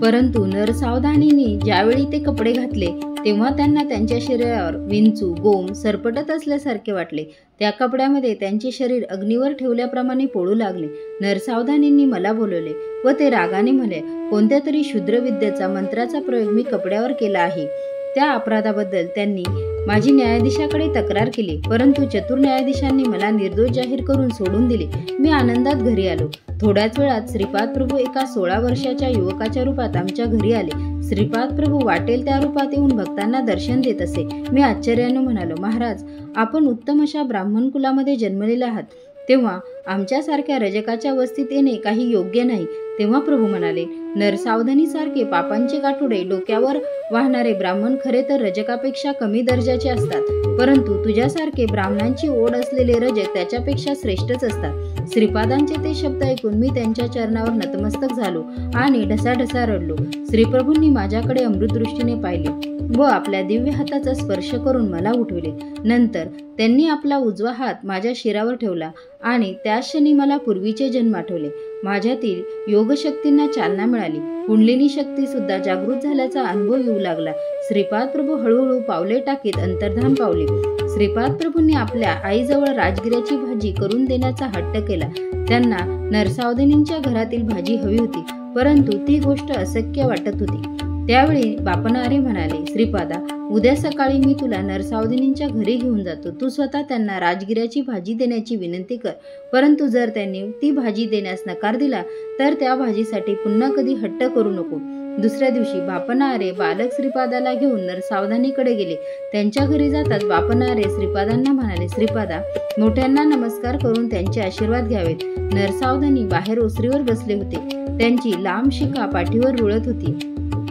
परंतु नरसावधानींनी ज्यावेळी ते कपडे घातले तेव्हा त्यांना त्यांच्या शरीरावर विंचू, गोम सरपटत असल्यासारखे वाटले. त्या कपड्यामध्ये त्यांचे शरीर अग्नीवर ठेवल्याप्रमाणे पोळू लागले. नरसावधानींनी मला बोलवले व ते रागाने म्हणे, कोणत्या तरी क्षुद्र विद्येचा मंत्राचा प्रयोग मी कपड्यावर केला आहे. त्या अपराधाबद्दल त्यांनी माझी न्यायाधीशाकडे तक्रार केली, परंतु चतुर न्यायाधीशांनी मला निर्दोष जाहीर करून सोडून दिले. मी आनंदात घरी आलो. थोड्याच वेळात श्रीपाद प्रभू एका 16 वर्षाच्या युवकाच्या रूपात आमच्या घरी आले. श्रीपाद प्रभू वाटेल त्या रूपात येऊन भक्तांना दर्शन देत असे. मी आश्चर्याने म्हणालो, महाराज, आपण उत्तम अशा ब्राह्मण कुलामध्ये जन्मलेले आहात, तेव्हा आमच्यासारख्या रजकाच्या वस्तीत येणे काही योग्य नाही. तेव्हा प्रभू म्हणाले, नरसावधानीसारखे पापांचे गाठोडे डोक्यावर वाहणारे ब्राह्मण खरे तर रजकापेक्षा कमी दर्जाचे असतात, परंतु तुझ्यासारखे ब्राह्मणांची ओढ असलेले रजक त्याच्यापेक्षा श्रेष्ठच असतात. श्रीपादांचे ते शब्द ऐकून मी त्यांच्या चरणावर नतमस्तक झालो आणि ढसाढसा रडलो. श्रीप्रभूंनी माझ्याकडे अमृतदृष्टीने पाहिले व आपल्या दिव्य हाताचा स्पर्श करून मला उठविले. नंतर त्यांनी आपला उजवा हात माझ्या शिरावर ठेवला आणि त्याच क्षणी मला पूर्वीचे जन्म आठवले. माझ्यातील योगशक्तींना चालना मिळाली. कुंडलिनी शक्ती सुद्धा जागृत झाल्याचा अनुभव येऊ लागला. श्रीपाद प्रभू हळूहळू पावले टाकीत अंतर्धान पावले. श्रीपाद प्रभूंनी आपल्या आईजवळ राजगिऱ्याची भाजी करून देण्याचा हट्ट केला. त्यांना नरसावधानींच्या घरातील भाजी हवी होती, परंतु ती गोष्ट अशक्य वाटत होती. त्यावेळी बापनारे म्हणाले, श्रीपादा, उद्या सकाळी मी तुला नरसावधानींच्या घरी घेऊन जातो. तू स्वतः त्यांना राजगिऱ्याची भाजी देण्याची विनंती कर, परंतु जर त्यांनी ती भाजी देण्यास नकार दिला तर त्या भाजीसाठी पुन्हा कधी हट्ट करू नको. दुसऱ्या दिवशी बापनारे बालक श्रीपादाला घेऊन नरसावधानीकडे गेले. त्यांच्या घरी जाताच बापनारे श्रीपादांना म्हणाले, श्रीपादा, मोठ्यांना नमस्कार करून त्यांचे आशीर्वाद घ्यावेत. नरसावधानी बाहेर ओसरीवर बसले होते. त्यांची लांब शिखा पाठीवर रुळत होती.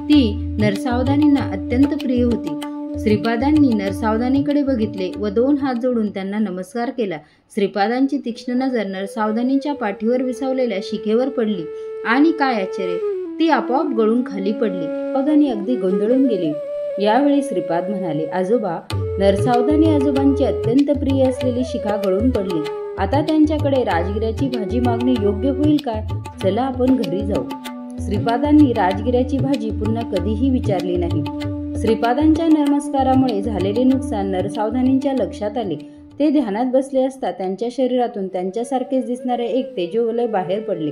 ती नरसावधानींना अत्यंत प्रिय होती. श्रीपादांनी नरसावधानीकडे बघितले व 2 हात जोडून त्यांना नमस्कार केला. श्रीपादांची तीक्ष्ण नजर नरसावधानींच्या पाठीवर विसावलेल्या शिखेवर पडली आणि काय आश्चर्य, ती आपोआप गळून खाली पडली. नरसावधानी अगदी गोंधळून गेली. यावेळी श्रीपाद म्हणाले, आजोबा, नरसावधानी आजोबांची अत्यंत प्रिय असलेली शिखा गळून पडली. आता त्यांच्याकडे राजगिऱ्याची भाजी मागणे योग्य होईल काय? चला आपण घरी जाऊ. श्रीपादांनी राजगिऱ्याची भाजी पुन्हा कधीही विचारली नाही. श्रीपादांच्या नमस्कारामुळे झालेले नुकसान नरसावधानींच्या लक्षात आले. ते ध्यानात बसले असता त्यांच्या शरीरातून त्यांच्यासारखेच दिसणारे एक तेजोवलय बाहेर पडले.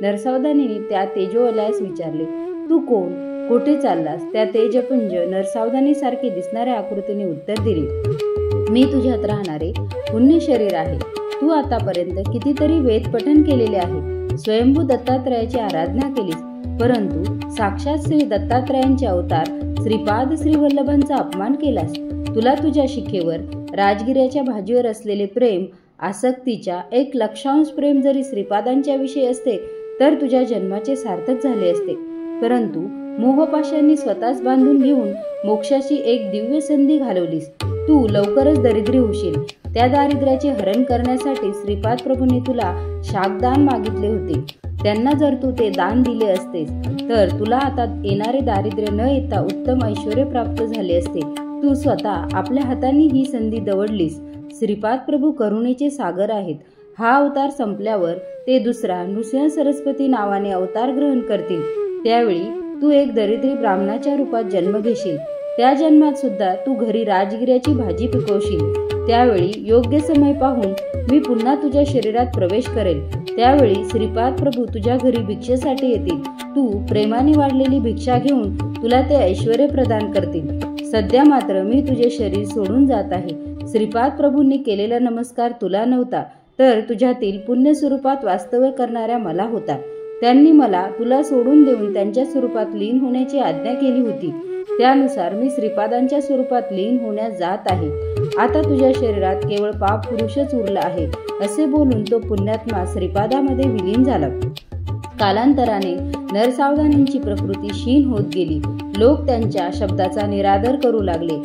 नरसावधानींनी त्या तेजोवलयास विचारले, तू कोण? कोठे चाललास? त्या तेजपुंज नरसावधानीसारखे दिसणाऱ्या आकृतीने उत्तर दिले, मी तुझ्यात राहणारे पुण्य शरीर आहे. तू आतापर्यंत कितीतरी वेद पठन केलेले आहे, स्वयंभू दत्तात्रयाची आराधना केलीस, परंतु साक्षात श्री दत्तात्रयांचे अवतार श्रीपाद श्रीवल्लभांचा अपमान केलास. तुला तुझ्या शिखेवर राजगिऱ्याच्या भाजीवर असलेले प्रेम, आसक्तीच्या 1,00,000 प्रेम जरी श्रीपादांच्या विषयी असते तर तुझ्या जन्माचे सार्थक झाले असते, परंतु मोहपाशांनी स्वतःच बांधून घेऊन मोक्षाची एक दिव्य संधी घालवलीस. तू लवकरच दरिद्री होशील. त्या दारिद्र्याचे हरण करण्यासाठी श्रीपाद प्रभूंनी तुला शाकदान मागितले होते. त्यांना जर तू ते दान दिले असतेस तर तुला आता येणारे दारिद्र्य न येता उत्तम ऐश्वर्य प्राप्त झाले असते. तू स्वतः आपल्या हातांनी ही संधी दवडलीस. श्रीपाद प्रभू करुणेचे सागर आहेत. हा अवतार संपल्यावर ते दुसरा नृसिंह सरस्वती नावाने अवतार ग्रहण करतील. त्यावेळी तू एक दरिद्री ब्राह्मणाच्या रूपात जन्म घेशील. त्या जन्मात सुद्धा तू घरी राजगिऱ्याची भाजी पिकवशील. त्यावेळी योग्य समय पाहून मी पुन्हा तुझ्या शरीरात प्रवेश करेल. त्यावेळी श्रीपाद प्रभू तुझ्या घरी भिक्षेसाठी येतील. तू प्रेमाने वाढलेली भिक्षा घेऊन तुला ते ऐश्वर्य प्रदान करतील. सध्या मात्र मी तुझे शरीर सोडून जात आहे. श्रीपाद प्रभूंनी केलेला नमस्कार तुला नव्हता, तर तुझ्यातील पुण्य स्वरूपात वास्तव्य करणाऱ्या मला होता. त्यांनी मला तुला सोडून देऊन त्यांच्या स्वरूपात लीन होण्याची आज्ञा केली होती. त्यानुसार मी श्रीपादांच्या स्वरूपात लीन होण्यास जात आहे. आता तुझ्या शरीरात केवळ पाप पुरुषच उरला आहे. असे बोलून तो पुण्यात्मा श्रीपादामध्ये विलीन झाला. कालांतराने नरसावधानींची प्रकृती क्षीण होत गेली. लोक त्यांच्या शब्दाचा निरादर करू लागले.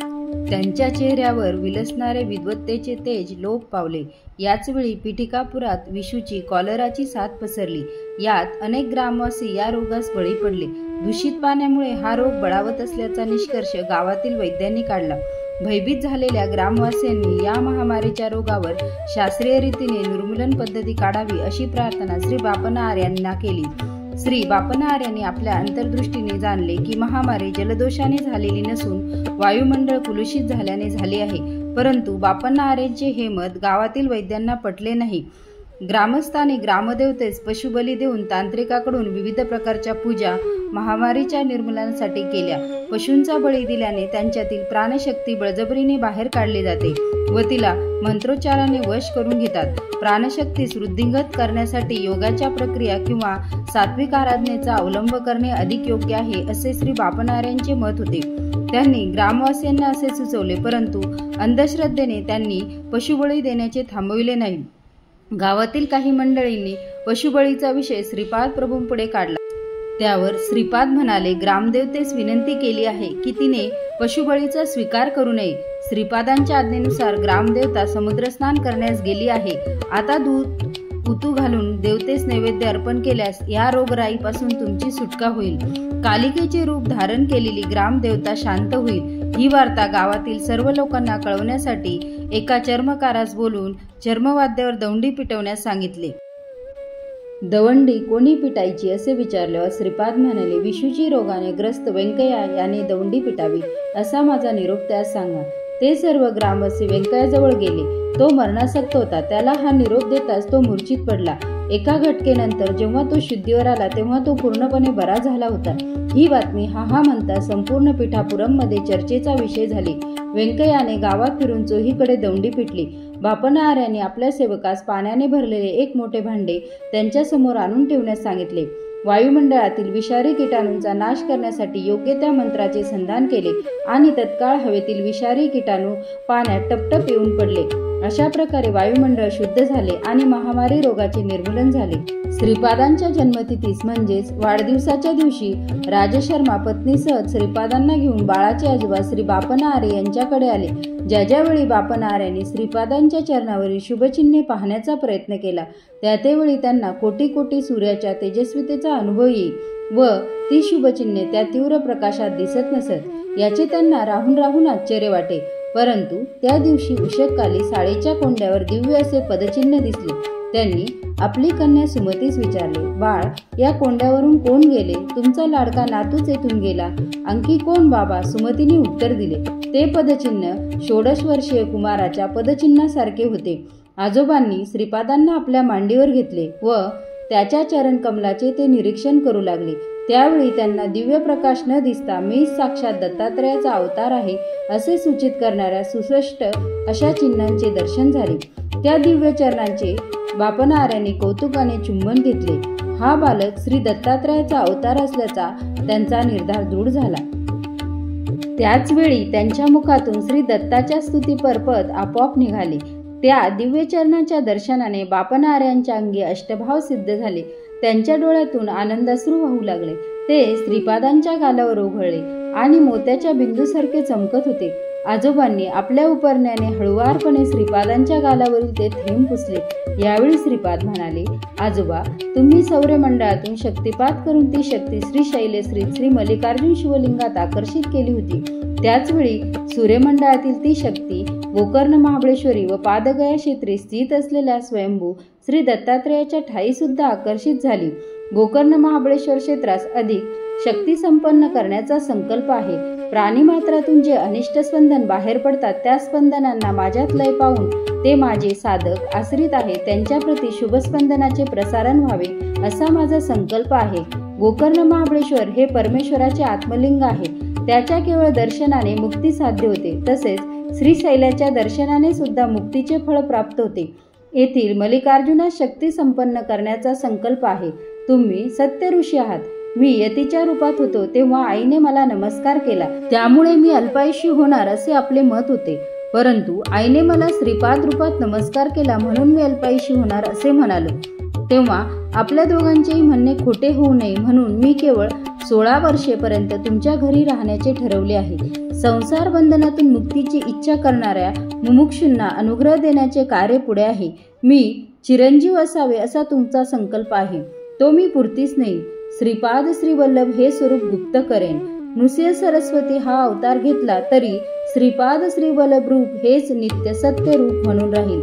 त्यांच्या चेहऱ्यावर विलसणारे विद्वत्तेचे तेज लोप पावले. याच वेळी पिठिकापुरात विषूची कॉलराची साथ पसरली. यात अनेक ग्रामवासी या रोगास बळी पडले. दूषित पाण्यामुळे हा रोग बळावत असल्याचा निष्कर्ष गावातील वैद्यांनी काढला. भयभीत झालेल्या ग्रामवासियांनी या महामारीच्या रोगावर शास्त्रीय रीतीने निर्मूलन पद्धती काढावी अशी प्रार्थना श्री बापना आर्यांना केली. श्री बापना आर्यांनी आपल्या अंतर्दृष्टीने जाणले की महामारी जलदोषाने झालेली नसून वायुमंडळ कुलुषित झाल्याने झाली आहे. परंतु बापना आर्यांचे हे मत गावातील वैद्यांना पटले नाही. ग्रामस्थांनी ग्रामदेवतेस पशुबली देऊन तांत्रिकाकडून विविध प्रकारच्या पूजा महामारीच्या निर्मूलनासाठी केल्या. पशूंचा बळी दिल्याने त्यांच्यातील प्राणशक्ती बळजबरीने बाहेर काढली जाते व तिला मंत्रोच्चाराने वश करून घेतात. प्राणशक्तीस वृद्धिंगत करण्यासाठी योगाच्या प्रक्रिया किंवा सात्विक आराधनेचा अवलंब करणे अधिक योग्य आहे असे श्री बापना आर्यांचे मत होते. त्यांनी ग्रामवासियांना असे सुचवले, परंतु अंधश्रद्धेने त्यांनी पशुबळी देण्याचे थांबविले नाही. गावातील काही मंडळींनी पशुबळीचा विषय श्रीपाद प्रभूंपुढे काढला. त्यावर श्रीपाद म्हणाले, ग्रामदेवतेस विनंती केली आहे की तिने पशुबळीचा स्वीकार करू नये. श्रीपादांच्या आज्ञेनुसार ग्रामदेवता समुद्रस्नान करण्यास गेली आहे. आता दूध उतू घालून देवतेस नैवेद्य अर्पण केल्यास या रोगराईपासून तुमची सुटका होईल. कालिकेचे रूप धारण केलेली ग्रामदेवता शांत होईल. ही वार्ता गावातील सर्व लोकांना कळवण्यासाठी एका चर्मकारास बोलून चर्मवाद्यावर दवंडी पिटवण्यास सांगितले. दवंडी कोणी पिटायची असे विचारल्यावर श्रीपाद म्हणाले, विषूची रोगाने ग्रस्त व्यंकय्या याने दवंडी पिटावी असा माझा निरोप त्यास सांगा. ते सर्व ग्रामवासी व्यंकय्याजवळ गेले. तो मरणासक्त होता. त्याला हा निरोप देताच तो मूर्छित पडला. एका घटकेनंतर जेव्हा तो शुद्धीवर आला तेव्हा तो पूर्णपणे बरा झाला होता. ही बातमी हा म्हणता संपूर्ण पिठापुरममध्ये चर्चेचा विषय झाली. व्यंकय्याने गावात फिरून चोहीकडे दवंडी पिटली. बापना आर्यांनी आपल्या सेवकास पाण्याने भरलेले एक मोठे भांडे त्यांच्या समोर आणून ठेवण्यास सांगितले. वायुमंडळातील विषारी किटाणूंचा नाश करण्यासाठी योग्य त्या मंत्राचे संधान केले आणि तत्काळ हवेतील विषारी किटाणू पाण्यात टपटप येऊन पडले. अशा प्रकारे वायुमंडळ शुद्ध झाले आणि महामारी रोगाचे निर्मूलन झाले. श्रीपादांच्या जन्मतिथीस म्हणजेच वाढदिवसाच्या दिवशी राजशर्मा पत्नीसह श्रीपादांना घेऊन बाळाचे आजोबा श्री बापना आर्य यांच्याकडे आले. ज्या वेळी बापना आर्यांनी श्रीपादांच्या चरणावरील शुभचिन्हे पाहण्याचा प्रयत्न केला त्यावेळी त्यांना कोटी कोटी सूर्याच्या तेजस्वितेचा अनुभव येई व ती शुभचिन्हे त्या तीव्र प्रकाशात दिसत नसत. याचे त्यांना राहून राहून आश्चर्य वाटे. परंतु त्या दिवशी उषःकाली साडेच्या कोंड्यावर दिव्य असे पदचिन्ह दिसले. त्यांनी आपली कन्या सुमतीस विचारले, बाळ, या कोंड्यावरून कोण गेले? तुमचा लाडका नातूच येथून गेला. आणखी कोण बाबा? सुमतीने उत्तर दिले, ते पदचिन्ह 16 वर्षीय कुमाराच्या पदचिन्हासारखे होते. आजोबांनी श्रीपादांना आपल्या मांडीवर घेतले व त्याच्या चरण कमलाचे ते निरीक्षण करू लागले. त्यावेळी त्यांना दिव्य प्रकाश न दिसता मीच साक्षात दत्तात्रयाचा अवतार आहे असे सूचित करणाऱ्या सुस्पष्ट अशा चिन्हांचे दर्शन झाले. त्या दिव्य चरणांचे बापना आर्यांनी कौतुकाने चुंबन घेतले. हा बालक श्री दत्तात्रयाचा अवतार असल्याचा त्यांचा निर्धार दृढ झाला. त्याच वेळी त्यांच्या मुखातून श्री दत्ताच्या स्तुती परपद आपोआप निघाले. त्या दिव्य चरणाच्या दर्शनाने बापना आर्यांच्या अंगी अष्टभाव सिद्ध झाले. त्यांच्या डोळ्यातून आनंदाश्रू वाहू लागले. ते श्रीपादांच्या गालावर ओघळले आणि मोत्याच्या बिंदूसारखे चमकत होते. आजोबांनी आपल्या उपरण्याने हळुवारपणे श्रीपादांच्या गालावरील ते थेंब पुसले. यावेळी श्रीपाद म्हणाले, आजोबा, तुम्ही सौर्यमंडळातून शक्तिपात करून ती शक्ती श्री शैलेश्री श्री मल्लिकार्जुन शिवलिंगात आकर्षित केली होती. त्याचवेळी सूर्यमंडळातील ती शक्ती गोकर्ण महाबळेश्वरी व पादगया क्षेत्री स्थित असलेल्या स्वयंभू श्री दत्तात्रयाच्या ठाई सुद्धा आकर्षित झाली. गोकर्ण महाबळेश्वर क्षेत्रास अधिक शक्ती संपन्न करण्याचा संकल्प आहे. प्राणीमात्रातून जे अनिष्ट स्पंदन बाहेर पडतात त्या स्पंदनांना माझ्यात लय पाहून ते माझे साधक आश्रित आहे त्यांच्याप्रती शुभस्पंदनाचे प्रसारण व्हावे असा माझा संकल्प आहे. गोकर्ण महाबळेश्वर हे परमेश्वराचे आत्मलिंग आहे. त्याच्या केवळ दर्शनाने मुक्ती साध्य होते. तसेच श्रीशैल्याच्या दर्शनाने सुद्धा मुक्तीचे फळ प्राप्त होते. येथील मल्लिकार्जुनास शक्ती संपन्न करण्याचा संकल्प आहे. तुम्ही सत्य ऋषी आहात. मी यतीच्या रूपात होतो तेव्हा आईने मला नमस्कार केला, त्यामुळे मी अल्पायुषी होणार असे आपले मत होते. परंतु आईने मला श्रीपाद रूपात नमस्कार केला म्हणून मी अल्पायुषी होणार असे म्हणालो. तेव्हा आपल्या दोघांचेही म्हणणे खोटे होऊ नये म्हणून मी केवळ 16 वर्षेपर्यंत तुमच्या घरी राहण्याचे ठरवले आहे. संसार बंधनातून मुक्तीची इच्छा करणाऱ्या मुमुक्षूंना अनुग्रह देण्याचे कार्य पुढे आहे. मी चिरंजीव असावे असा तुमचा संकल्प आहे, तो मी पूर्तीच नाही. श्रीपाद श्री वल्लभ हे स्वरूप गुप्त करेन. नृसिंह सरस्वती हा अवतार घेतला तरी श्रीपाद श्री वल्लभ रूप हेच नित्य सत्य रूप म्हणून राहील.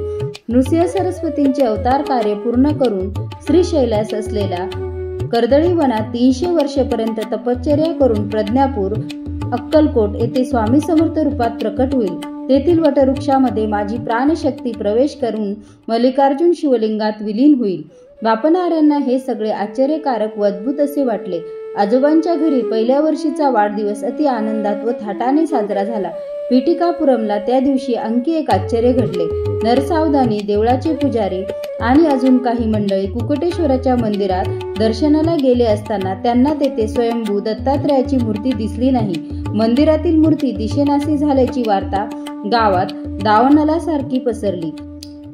नृसिंह सरस्वतींचे अवतार कार्य पूर्ण करून श्रीशैलास असलेल्या कर्दळी वनात 300 वर्षेपर्यंत तपश्चर्या करून प्रज्ञापूर अक्कलकोट येथे स्वामी समर्थ रूपात प्रकट होईल. तेथील वटवृक्षामध्ये माझी प्राणशक्ती प्रवेश करून मल्लिकार्जुन शिवलिंगात विलीन होईल. बापनाऱ्यांना हे सगळे आश्चर्यकारक व अद्भुत असे वाटले. आजोबांच्या घरी पहिल्या वर्षीचा वाढदिवस अति आनंदात व थाटाने साजरा झाला. पीठिकापुरमला त्या दिवशी आणखी एक आश्चर्य घडले. नरसावधानी, देवळाचे पुजारी आणि अजून काही मंडळी कुकुटेश्वराच्या मंदिरात दर्शनाला गेले असताना त्यांना तेथे स्वयंभू दत्तात्रयाची मूर्ती दिसली नाही. मंदिरातील मूर्ती दिसेनाशी झाल्याची वार्ता गावात दावानलासारखी पसरली.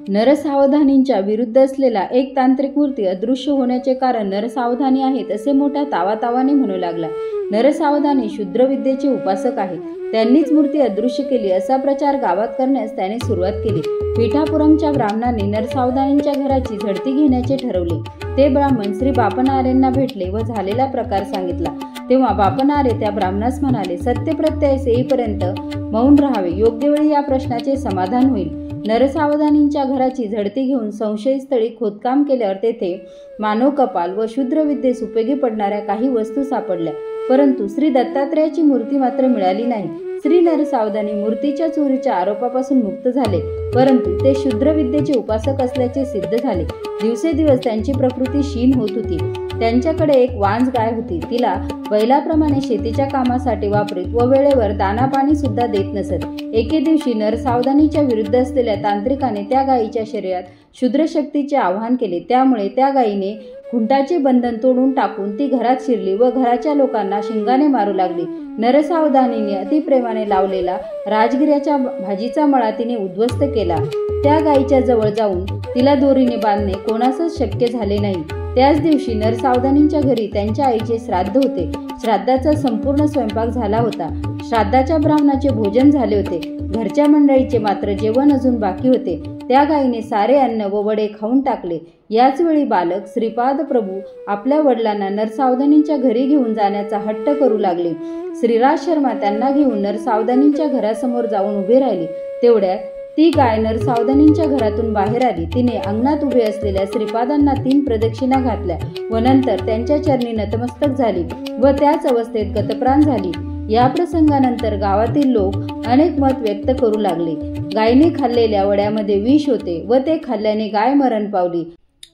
नरसावधानींच्या विरुद्ध असलेला एक तांत्रिक मूर्ती अदृश्य होण्याचे कारण नरसावधानी आहेत असे मोठ्या तावातावाने म्हणू लागला. नरसावधानी शूद्र विद्येचे उपासक आहेत, त्यांनीच मूर्ती अदृश्य केली असा प्रचार गावात करण्यास त्याने सुरुवात केली. पीठापुरमच्या ब्राह्मणांनी नरसावधानींच्या घराची झडती घेण्याचे ठरवले. ते ब्राह्मण श्री बापनारेंना भेटले व झालेला प्रकार सांगितला. तेव्हा बापनारे त्या ब्राह्मणास म्हणाले, सत्य प्रत्ययास येईपर्यंत मौन राहावे, योग्य वेळी या प्रश्नाचे समाधान होईल. नरसावधानींच्या घराची झडती घेऊन संशयस्थळी खोदकाम केल्यावर तेथे मानव कपाल व शूद्र विद्येस उपयोगी पडणाऱ्या काही वस्तू सापडल्या, परंतु श्री दत्तात्रयाची मूर्ती मात्र मिळाली नाही. श्री नरसावधानी मूर्तीच्या चोरीच्या आरोपापासून मुक्त झाले, परंतु ते शूद्र विद्येचे उपासक असल्याचे सिद्ध झाले. दिवसेदिवस त्यांची प्रकृती क्षीण होत होती. त्यांच्याकडे एक वांज गाय होती. तिला बैलाप्रमाणे शेतीच्या कामासाठी वापरीत व वेळेवर दाना पाणी सुद्धा देत नसत. एके दिवशी नरसावधानीच्या विरुद्ध असलेल्या तांत्रिकाने त्या गायीच्या शरीरात शूद्र शक्तीचे आवाहन केले. त्यामुळे त्या गायीने खुंटाचे बंधन तोडून टाकून ती घरात शिरली व घराच्या लोकांना शिंगाने मारू लागली. नरसावधानीने अतिप्रेमाने लावलेला राजगिऱ्याच्या भाजीचा मळा तिने उद्ध्वस्त केला. त्या गायीच्या जवळ जाऊन तिला दोरीने बांधणे कोणासच शक्य झाले नाही. त्याच दिवशी नरसावधानींच्या घरी त्यांच्या आईचे श्राद्ध होते. श्राद्धाचा संपूर्ण स्वयंपाक झाला होता. श्राद्धाच्या ब्राह्मणाचे भोजन झाले होते. घरच्या मंडळीचे मात्र जेवण अजून बाकी होते. त्या गायीने सारे अन्न व वडे खाऊन टाकले. याच वेळी बालक श्रीपाद प्रभू आपल्या वडिलांना नरसावधानींच्या घरी घेऊन जाण्याचा हट्ट करू लागले. श्रीराज शर्मा त्यांना घेऊन नरसावधानींच्या घरासमोर जाऊन उभे राहिले. तेवढ्यात ती गाय नरसावधानींच्या घरातून बाहेर आली. तिने अंगणात उभे असलेल्या श्रीपादांना 3 प्रदक्षिणा घातल्या व नंतर त्यांच्या चरणी नतमस्तक झाली व त्याच अवस्थेत गतप्राण झाली. या प्रसंगानंतर गावातील लोक अनेक मत व्यक्त करू लागले. गायीने खाल्लेल्या वड्यामध्ये विष होते व ते खाल्ल्याने गाय मरण पावली.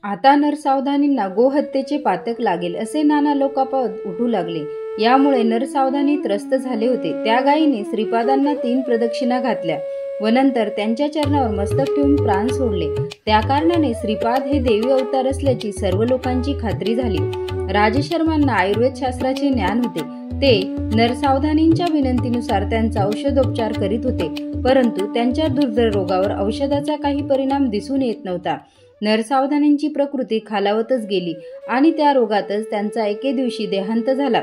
आता नरसावधानींना गोहत्येचे पातक लागेल असे नाना लोकापद उठू लागले. यामुळे नरसावधानी त्रस्त झाले होते. त्या गायीने श्रीपादांना 3 प्रदक्षिणा घातल्या व नंतर त्यांच्या चरणावर मस्तक ठेवून प्राण सोडले. त्या कारणाने श्रीपाद हे देवी अवतार असल्याची सर्व लोकांची खात्री झाली. राजशर्मांना आयुर्वेद शास्त्राचे ज्ञान होते. ते नरसावधानींच्या विनंतीनुसार त्यांचा औषधोपचार करीत होते, परंतु त्यांच्या दुर्धर रोगावर औषधाचा काही परिणाम दिसून येत नव्हता. नरसावधानींची प्रकृती खालावतच गेली आणि त्या रोगातच त्यांचा एके दिवशी देहांत झाला.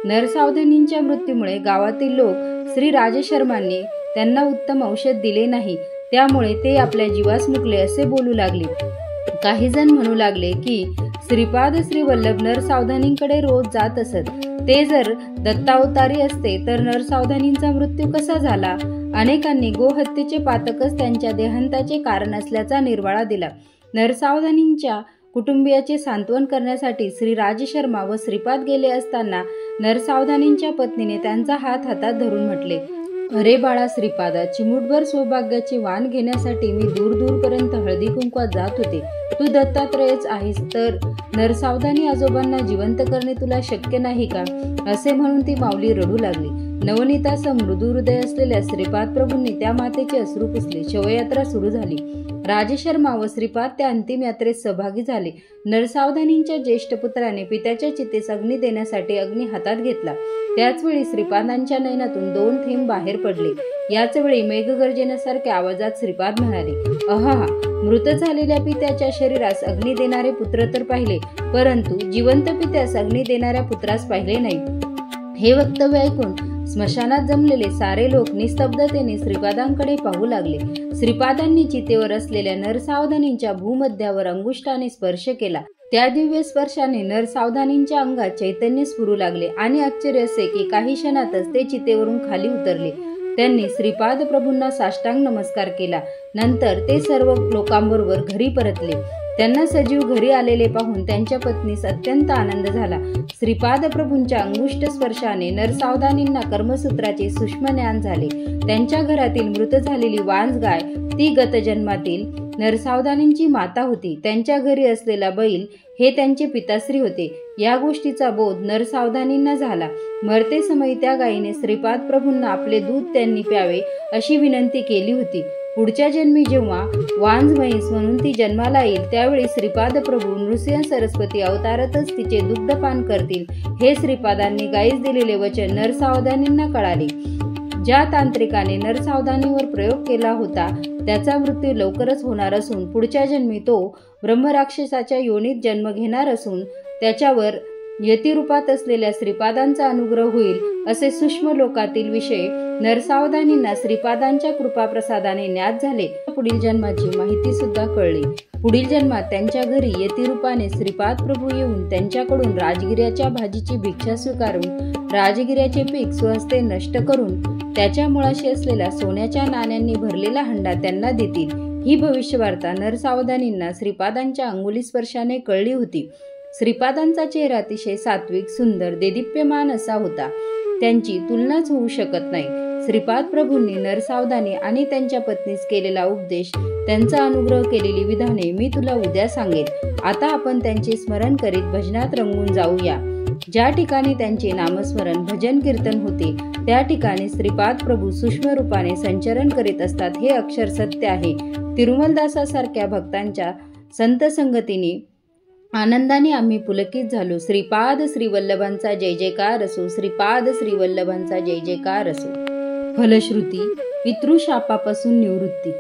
नरसावधानींच्या मृत्यूमुळे गावातील लोक श्री राजशर्मांनी त्यांना उत्तम औषध दिले नाही, त्यामुळे ते आपल्या जीवास मुकले असे बोलू लागले. काही जण म्हणू लागले की श्रीपाद श्री वल्लभ नरसावधानींकडे रोज जात असत. ते जर दत्तावतारी असते तर नरसावधानींचा मृत्यू कसा झाला? अनेकांनी गोहत्येचे पातकच त्यांच्या देहांताचे कारण असल्याचा निर्वाळा दिला. नरसावधानींच्या कुटुंबियाचे सांत्वन करण्यासाठी श्री राजशर्मा व श्रीपाद गेले असताना नरसावधानींच्या पत्नीने त्यांचा हात हातात धरून म्हटले, अरे बाळा श्रीपादा, चिमुटभर सौभाग्याचे वाण घेण्यासाठी मी दूर दूरपर्यंत हळदी कुंकवात जात होते. तू दत्तात्रयच आहेस, तर नरसावधानी आजोबांना जिवंत करणे तुला शक्य नाही का? असे म्हणून ती माऊली रडू लागली. नवनीतासह मृदू हृदय असलेल्या श्रीपाद प्रभूंनी त्या मातेचे अश्रू पुसले. शवयात्रा सुरू झाली. राजशर्मा व श्रीपाद त्या अंतिम यात्रेत सहभागी झाले. नरसावधानींच्या ज्येष्ठ पुत्राने पित्याच्या चितेस अग्नी देण्यासाठी अग्नी हातात घेतला. त्याचवेळी श्रीपादांच्या नयनातून 2 थेंब बाहेर पडले. याच वेळी मेघगर्जनेसारख्या आवाजात श्रीपाद म्हणाले, अहा, मृत झालेल्या पित्याच्या शरीरास अग्नी देणारे पुत्र तर पाहिले, परंतु जिवंत पित्यास अग्नी देणाऱ्या पुत्रास पाहिले नाही. हे वक्तव्य ऐकून स्मशानात जमलेले सारे लोक निस्तब्धतेने श्रीपादांकडे पाहू लागले. श्रीपादांनी चितेवर असलेल्या नरसावधानींच्या भूमध्यावर अंगुष्ठाने स्पर्श केला. त्या दिव्य स्पर्शाने नरसावधानींच्या अंगात चैतन्य स्फुरू लागले आणि आश्चर्य असे की काही क्षणातच ते चितेवरून खाली उतरले. त्यांनी श्रीपाद प्रभूंना साष्टांग नमस्कार केला. नंतर ते सर्व लोकांबरोबर घरी परतले. त्यांना सजीव घरी आलेले पाहून त्यांच्या पत्नीस अत्यंत आनंद झाला. श्रीपाद प्रभूंच्या अंगुष्ठ स्पर्शाने नरसावधानींना कर्मसूत्राचे सूक्ष्म ज्ञान झाले. त्यांच्या घरातील मृत झालेली वांज गाय ती गत जन्मातील नरसावधानींची माता होती. त्यांच्या घरी असलेला बैल हे त्यांचे पिताश्री होते. या गोष्टीचा बोध नरसावधानींना झाला. मरते समयी त्या गायीने श्रीपाद प्रभूंना आपले दूध त्यांनी प्यावे अशी विनंती केली होती. पुढच्या जन्मी जेव्हा वांज म्हैस म्हणून ती जन्माला येईल त्यावेळी श्रीपाद प्रभू नृसिंह सरस्वती अवतारातच तिचे दुग्धपान करतील हे श्रीपादांनी गायीस दिलेले वचन नरसावधानींना कळाले. ज्या तांत्रिकाने नरसावधानीवर प्रयोग केला होता त्याचा मृत्यू लवकरच होणार असून पुढच्या जन्मी तो ब्रह्मराक्षसाच्या योनीत जन्म घेणार असून त्याच्यावर यतिरूपात असलेल्या श्रीपादांचा अनुग्रह होईल असे सूक्ष्म लोकातील विषय नरसावधानींना श्रीपादांच्या कृपाप्रसादाने ज्ञात झाले. पुढील जन्माची माहिती सुद्धा कळली. पुढील जन्मात त्यांच्या घरी यतिरूपाने श्रीपाद प्रभू येऊन त्यांच्याकडून राजगिऱ्याच्या भाजीची भिक्षा स्वीकारून राजगिऱ्याचे पीक स्वहस्ते नष्ट करून त्याच्या मुळाशी असलेला सोन्याच्या नाण्यांनी भरलेला हंडा त्यांना देतील. ही भविष्यवार्ता नरसावधानींना श्रीपादांच्या अंगुली स्पर्शाने कळली होती. श्रीपादांचा चेहरा अतिशय सात्विक, सुंदर, देदीप्यमान असा होता. त्यांची तुलनाच होऊ शकत नाही. श्रीपाद प्रभूंनी नरसावधानी आणि त्यांच्या पत्नीस केलेला उपदेश, त्यांचा अनुग्रह केलेली विधाने मी तुला उद्या सांगेन. आता आपण त्यांचे स्मरण करीत भजनात रंगून जाऊया. ज्या ठिकाणी त्यांचे नामस्मरण, भजन, कीर्तन होते त्या ठिकाणी श्रीपाद प्रभू सूक्ष्म रूपाने संचरण करीत असतात हे अक्षर सत्य आहे. तिरुमलदासासारख्या भक्तांच्या संत संगतीने आनंदाने आम्ही पुलकित झालो. श्रीपाद श्रीवल्लभांचा जय जयकार असो. श्रीपाद श्रीवल्लभांचा जय जयकार असो. फलश्रुती, पितृशापापासून निवृत्ती.